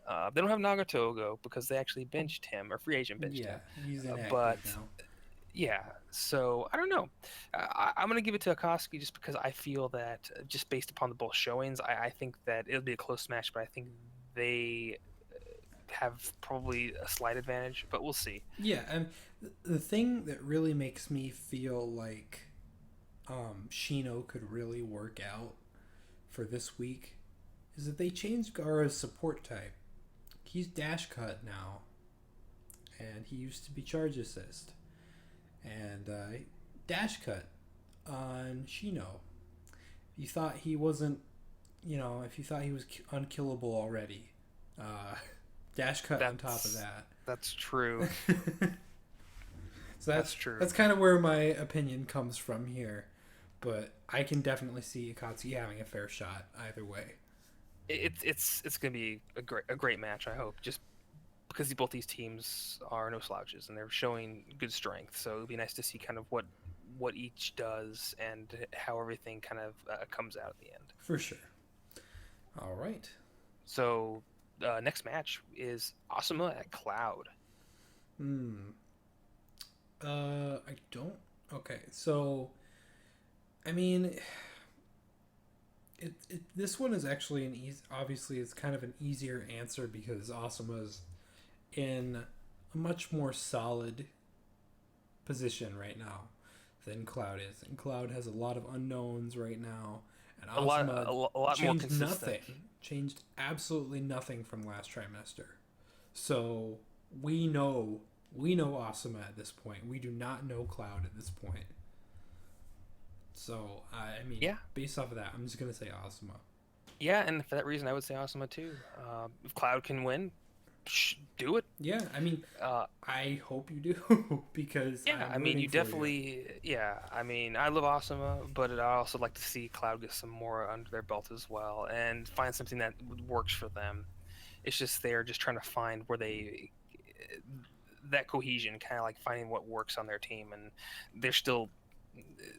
They don't have Nagatogo because they actually benched him, or free agent benched Yeah, him. he's But inactive now. yeah, so I don't know. I'm gonna give it to Akatsuki just because I feel that, just based upon the both showings, I think that it'll be a close match, but I think they have probably a slight advantage, but we'll see. Yeah, and the thing that really makes me feel like Shino could really work out for this week is that they changed Gaara's support type. He's dash cut now, and he used to be charge assist. And dash cut on Shino. If you thought he wasn't, if you thought he was unkillable already, uh, dash cut on top of That's that. that's true. So That's that's true. that's kind of where my opinion comes from here. But I can definitely see Akatsuki having a fair shot either way. It's gonna be a great match. I hope, just because both these teams are no slouches and they're showing good strength. So it'll be nice to see kind of what each does and how everything kind of comes out at the end. For sure. All right. So next match is Asuma at Cloud. Hmm. I don't. Okay, so I mean, this one is actually an easy. Obviously, it's kind of an easier answer because Asuma's in a much more solid position right now than Cloud is, and Cloud has a lot of unknowns right now, and A lot, Asuma a lot more changed consistent. nothing, changed absolutely nothing from last trimester. So we know Asuma at this point. We do not know Cloud at this point. So I mean, Yeah, based off of that, I'm just gonna say Asuma. yeah, and for that reason, I would say Asuma too. If Cloud can win, do it. Yeah, I mean, Uh, I hope you do because Yeah, I'm I mean, rooting you for you. definitely, yeah. I mean, I love Asuma, but I also like to see Cloud get some more under their belt as well and find something that works for them. It's just they're just trying to find where that cohesion, kind of like finding what works on their team, and they're still.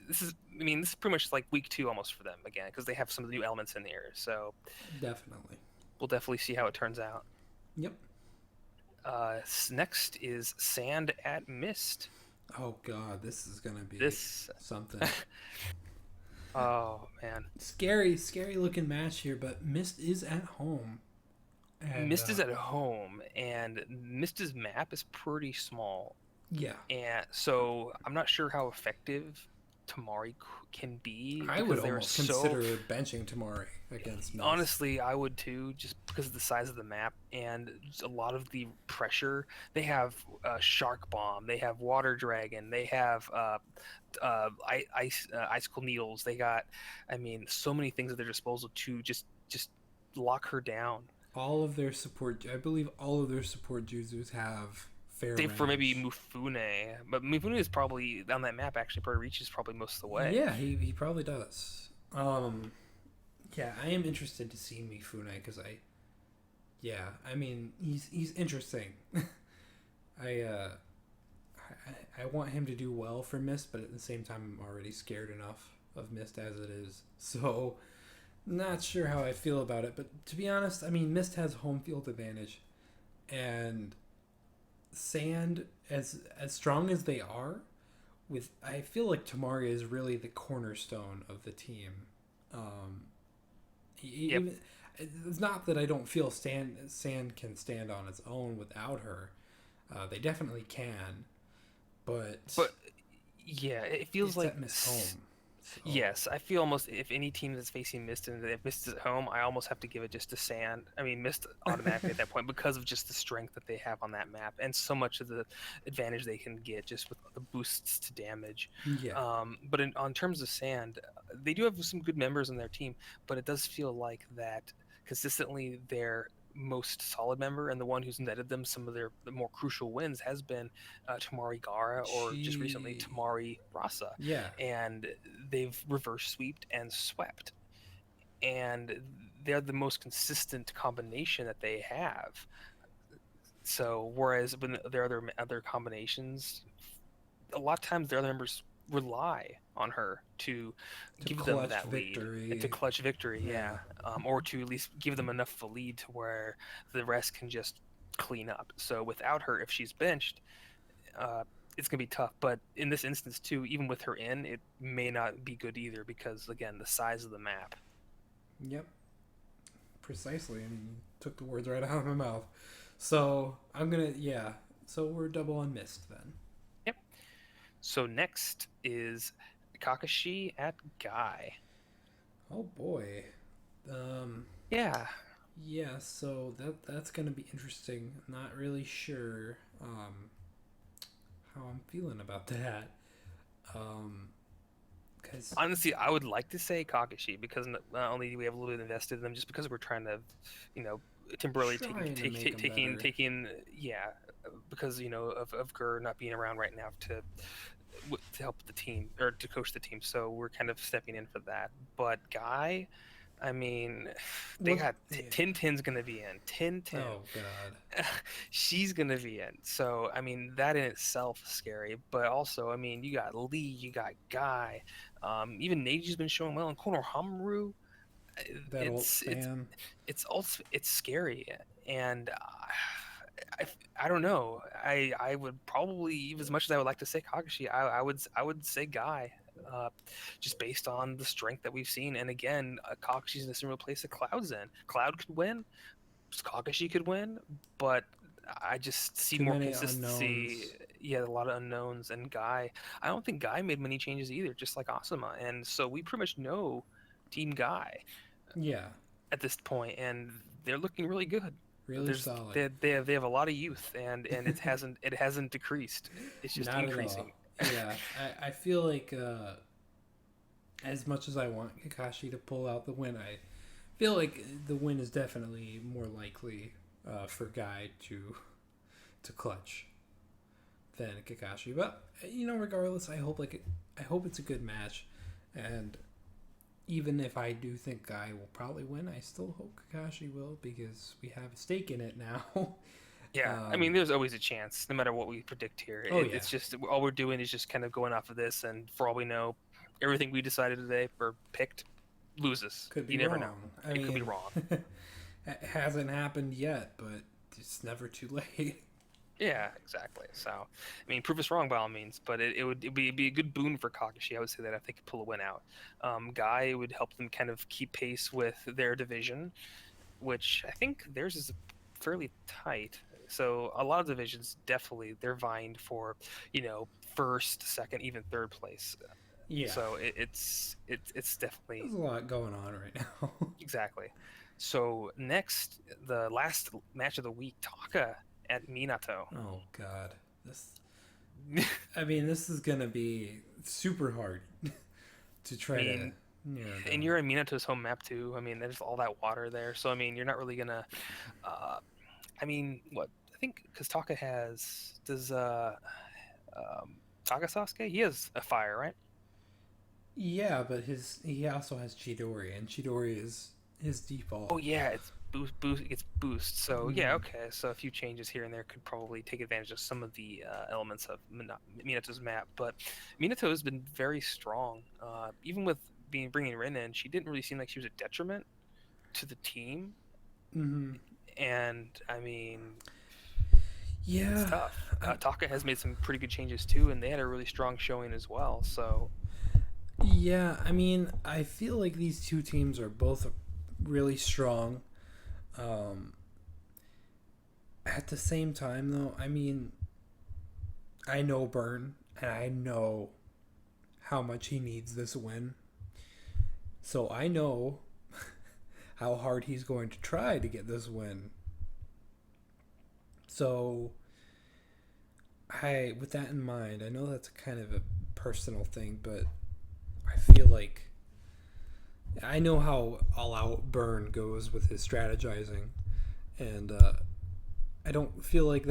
This is pretty much like week two almost for them again because they have some of the new elements in here. So Definitely. we'll definitely see how it turns out. Yep. Next is Sand at Mist. Oh God, this is gonna be This, something oh man. scary, scary looking match here. But Mist is at home, and Mist is at home, and Mist's map is pretty small, yeah, and so I'm not sure how effective Tamari can be I would because they're almost so. consider benching Tamari against Mist. Honestly, I would too, just because of the size of the map and just a lot of the pressure. They have Shark Bomb, they have Water Dragon, they have Icicle Needles. They got, I mean, so many things at their disposal to just lock her down. All of their support, I believe, all of their support Juzus have fair Save for maybe range. Mufune, but Mufune is probably on that map. Actually, probably reaches probably most of the way. Yeah, he probably does. Yeah, I am interested to see Mifune because I mean, he's interesting. I I want him to do well for Mist, but at the same time, I'm already scared enough of Mist as it is. So, not sure how I feel about it. But to be honest, I mean, Mist has home field advantage, and Sand, as strong as they are, with I feel like Tamari is really the cornerstone of the team. Um, Yep. even it's not that I don't feel Sand can stand on its own without her. They definitely can, but But yeah, it feels it's like at Mist home. So yes, I feel almost if any team that's facing Mist and if Mist is at home, I almost have to give it just to Sand. I mean, Mist automatically at that point because of just the strength that they have on that map and so much of the advantage they can get just with the boosts to damage. yeah, But on terms of Sand, they do have some good members on their team, but it does feel like that consistently their most solid member and the one who's netted them some of their the more crucial wins has been Tamari Gara or just recently she Tamari Rasa, yeah, and they've reverse sweeped and swept, and they're the most consistent combination that they have. So whereas when there are other combinations, a lot of times the other members rely on her to to give them clutch that lead and to victory. clutch victory, Yeah, yeah, or to at least give them enough of a lead to where the rest can just clean up. So without her, if she's benched, uh, it's gonna be tough. But in this instance too, even with her in, it may not be good either because again, the size of the map. yep, precisely. I mean, you took the words right out of my mouth. So I'm gonna yeah. So we're double on Mist then. Yep. So next is Kakashi at Guy. Oh boy. Um, Yeah, yeah, so that's gonna be interesting. Not really sure how I'm feeling about that. Um, cause honestly, I would like to say Kakashi because not only do we have a little bit invested in them, just because we're trying to, you know, temporarily trying to make them better. yeah, because of Gur not being around right now to help the team or to coach the team, so we're kind of stepping in for that. But Guy, I mean, they What? got Yeah. Tintin's gonna be in. Tintin, Oh God. she's gonna be in. So I mean, that in itself is scary. But also, I mean, you got Lee, you got Guy, even Neiji's been showing well, and Konohamaru. That ult It's it's spam. it's scary, and I, I don't know. I would probably, even as much as I would like to say Kakashi, I would say Guy, uh, just based on the strength that we've seen. And again, Kakashi's in a similar place that Cloud's in. Cloud could win, Kakashi could win, but I just see Too more many consistency. unknowns. Yeah, a lot of unknowns. And Guy, I don't think Guy made many changes either, just like Asuma. And so we pretty much know Team Guy Yeah, at this point, and they're looking really good. really solid. They have a lot of youth, and it hasn't decreased. It's just Not at all. increasing. Yeah, I feel like as much as I want Kakashi to pull out the win, I feel like the win is definitely more likely for Guy to clutch than Kakashi. But regardless, I hope it's a good match, and even if I do think Guy will probably win, I still hope Kakashi will because we have a stake in it now. Yeah, I mean, there's always a chance, no matter what we predict here. Oh yeah, It's just all we're doing is just kind of going off of this, and for all we know, everything we decided today or picked loses. could be You never know. wrong. I It could be mean, wrong. it hasn't happened yet, but it's never too late. Yeah, exactly. So, I mean, prove us wrong by all means, but it'd be a good boon for Kakashi. I would say that if they could pull a win out. Guy would help them kind of keep pace with their division, which I think theirs is fairly tight. So a lot of divisions definitely they're vying for, first, second, even third place. Yeah, So it's definitely there's a lot going on right now. exactly. So next, the last match of the week, Taka at Minato. Oh God, this. I mean, this is gonna be super hard to I try to mean, narrow and down. you're in Minato's home map too. I mean, there's all that water there, so I mean, you're not really gonna. Uh, I mean, what I think because Taka has does Taka Sasuke? He has a fire, right? Yeah, but he also has Chidori, and Chidori is his Oh default. yeah, it's boost it gets boost. So yeah, Mm, okay. So a few changes here and there could probably take advantage of some of the elements of Minato's map. But Minato has been very strong. Even with being bringing Rin in, she didn't really seem like she was a detriment to the team. mm-hmm. And I mean, it's Yeah, tough. I, Taka has made some pretty good changes too, and they had a really strong showing as well. So yeah. I mean, I feel like these two teams are both really strong. Um, at the same time, though, I mean, I know Burn, and I know how much he needs this win. So I know how hard he's going to try to get this win. So with that in mind, I know that's kind of a personal thing, but I feel like I know how all out Burn goes with his strategizing, and I don't feel like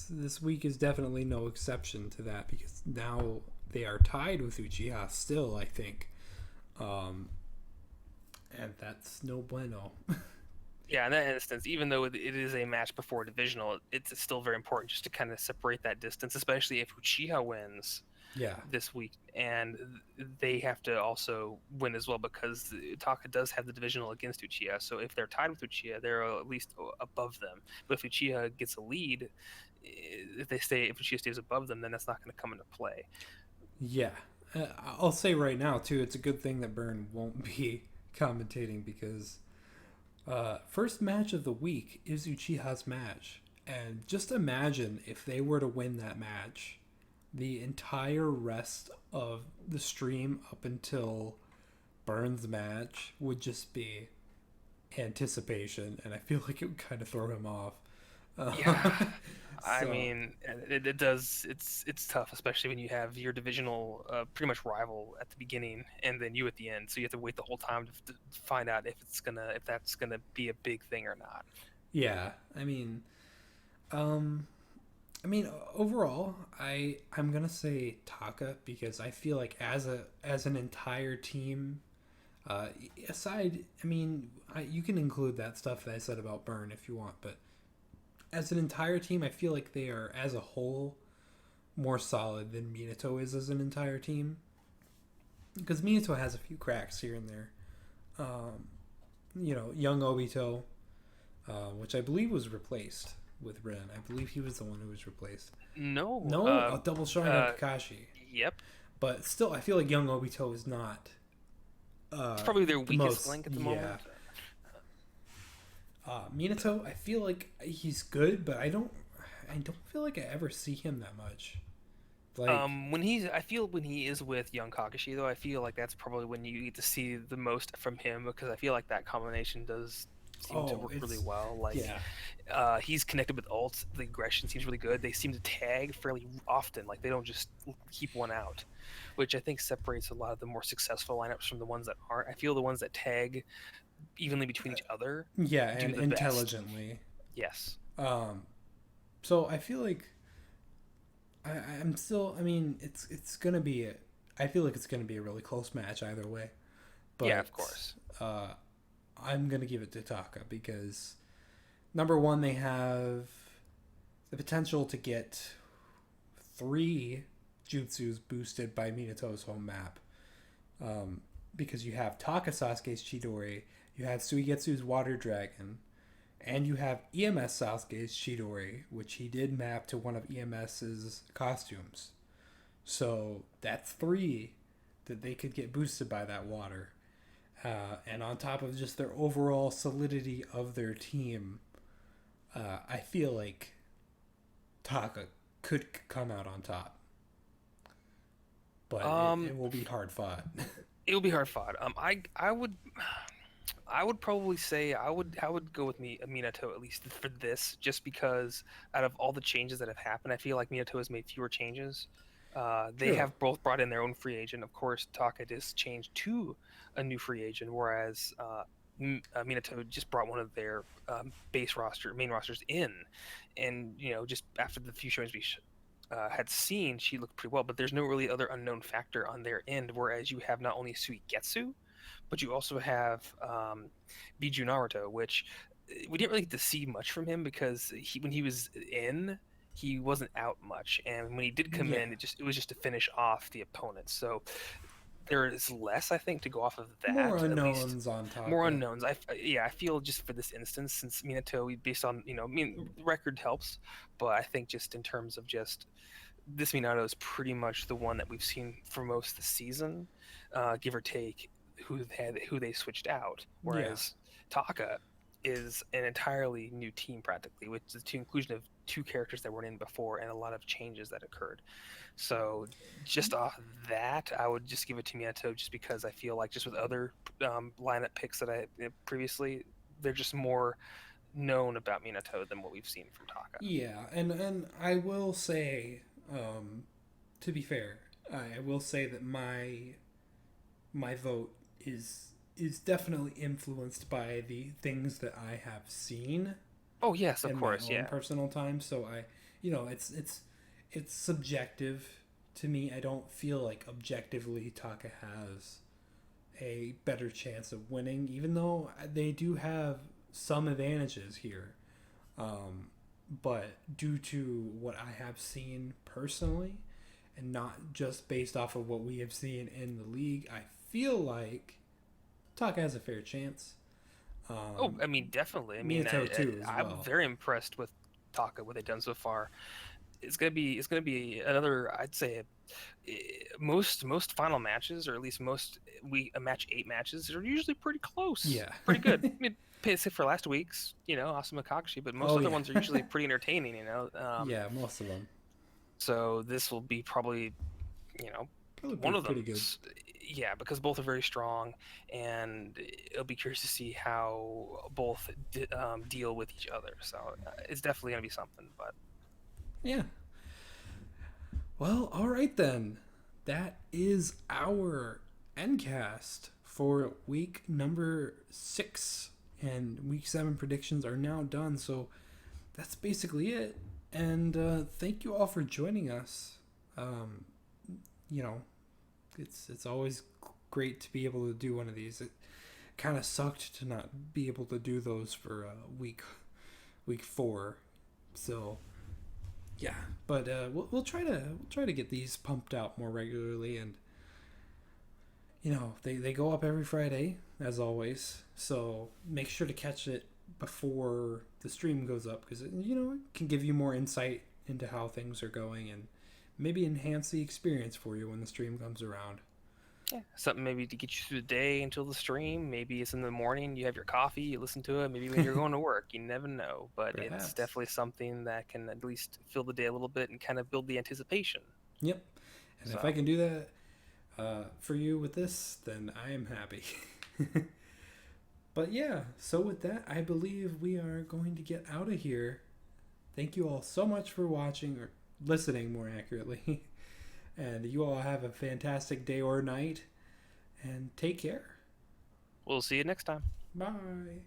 this week is definitely no exception to that because now they are tied with Uchiha still, I think, um, and that's no bueno. yeah, in that instance, even though it is a match before divisional, it's still very important just to kind of separate that distance, especially if Uchiha wins Yeah, this week, and they have to also win as well because Taka does have the divisional against Uchiha. So if they're tied with Uchiha, they're at least above them. But if Uchiha gets a lead, if Uchiha stays above them, then that's not going to come into play. yeah. I'll say right now too, it's a good thing that Burn won't be commentating because first match of the week is Uchiha's match, and just imagine if they were to win that match, the entire rest of the stream up until Burns' match would just be anticipation, and I feel like it would kind of throw him off. Yeah, I So mean, it does. It's tough, especially when you have your divisional pretty much rival at the beginning and then you at the end. So you have to wait the whole time to find out if that's gonna be a big thing or not. yeah, um, I mean overall, I'm gonna say Taka because I feel like as an entire team, uh, aside, I mean, you can include that stuff that I said about Burn if you want, but as an entire team, I feel like they are as a whole more solid than Minato is as an entire team. Because Minato has a few cracks here and there. Um, young Obito, which I believe was replaced with Ren. I believe he was the one who was replaced. No, No, a double Sharingan uh, Kakashi. yep, But still, I feel like young Obito is not it's probably their the weakest most. link at the Yeah. moment. Minato, I feel like he's good, but I don't feel like I ever see him that much. Like, I feel when he is with young Kakashi though, I feel like that's probably when you get to see the most from him because I feel like that combination does seem to oh, work really it's well. Like yeah, he's connected with ults. The aggression seems really good. They seem to tag fairly often. Like they don't just keep one out, which I think separates a lot of the more successful lineups from the ones that aren't. I feel the ones that tag evenly between each other yeah, do and the best. intelligently. Yes. Um, so I feel like I'm still. I mean, it's gonna be. I feel like it's gonna be a really close match either way, Yeah, of but course. uh, I'm gonna give it to Taka because number one, they have the potential to get three jutsus boosted by Minato's home map. Um, because you have Taka Sasuke's Chidori, you have Suigetsu's Water Dragon, and you have EMS Sasuke's Chidori, which he did map to one of EMS's costumes. So that's three that they could get boosted by that water. And on top of just their overall solidity of their team, I feel like Taka could come out on top, but Um, it will be hard fought. it will be hard fought. I would probably say I would go with me Minato at least for this, just because out of all the changes that have happened, I feel like Minato has made fewer changes. They True. have both brought in their own free agent. Of course, Taka just changed to a new free agent, whereas Minato just brought one of their main rosters in, and just after the few shows had seen, she looked pretty well. But there's no really other unknown factor on their end, whereas you have not only Suigetsu but you also have Biju Naruto, which we didn't really get to see much from him because when he was in, he wasn't out much, and when he did come Yeah, in, it was just to finish off the opponent. So there is less, I think, to go off of more that. At least unknowns on more Taka. unknowns. Yeah, I feel just for this instance, since Minato, based on I mean, record helps, but I think just in terms of just this Minato is pretty much the one that we've seen for most of the season, give or take who they switched out. Yeah, Whereas Taka is an entirely new team practically, which is the inclusion of two characters that weren't in before and a lot of changes that occurred. So just off that, I would just give it to Minato just because I feel like just with other lineup picks that previously, they're just more known about Minato than what we've seen from Taka. yeah, and I will say, to be fair, I will say that my vote is definitely influenced by the things that I have seen Oh yes, of in my course, own yeah. personal time. So it's subjective to me. I don't feel like objectively Taka has a better chance of winning, even though they do have some advantages here. Um, but due to what I have seen personally, and not just based off of what we have seen in the league, I feel like Taka has a fair chance. Oh, Um, I mean, definitely. I mean, Minato too as I'm well. very impressed with Taka what they've done so far. It's gonna be another. I'd say most final matches, or at least most we a match 8 matches, are usually pretty close, Yeah. pretty good. I mean, except for last week's, Asuma Kakashi, but most Oh other yeah. ones are usually pretty entertaining. Yeah, most of them So this will be probably you know probably one of pretty good. them. Yeah, because both are very strong, and it'll be curious to see how both deal with each other. So it's definitely gonna be something. But Yeah. Well, all right then. That is our endcast for week number 6, and week 7 predictions are now done. So that's basically it. And thank you all for joining us. Um, you know, it's always great to be able to do one of these. It kind of sucked to not be able to do those for week 4. So yeah, but we'll try to get these pumped out more regularly, and they go up every Friday as always. So make sure to catch it before the stream goes up, because it can give you more insight into how things are going, and maybe enhance the experience for you when the stream comes around. yeah, something maybe to get you through the day until the stream. Maybe it's in the morning. You have your coffee. You listen to it. Maybe when you're going to work. You never know. But it's Perhaps. definitely something that can at least fill the day a little bit and kind of build the anticipation. Yep. And if I So can do that for you with this, then I am happy. But yeah, so with that, I believe we are going to get out of here. Thank you all so much for watching, or listening more accurately. And you all have a fantastic day or night, and take care. we'll see you next time. Bye.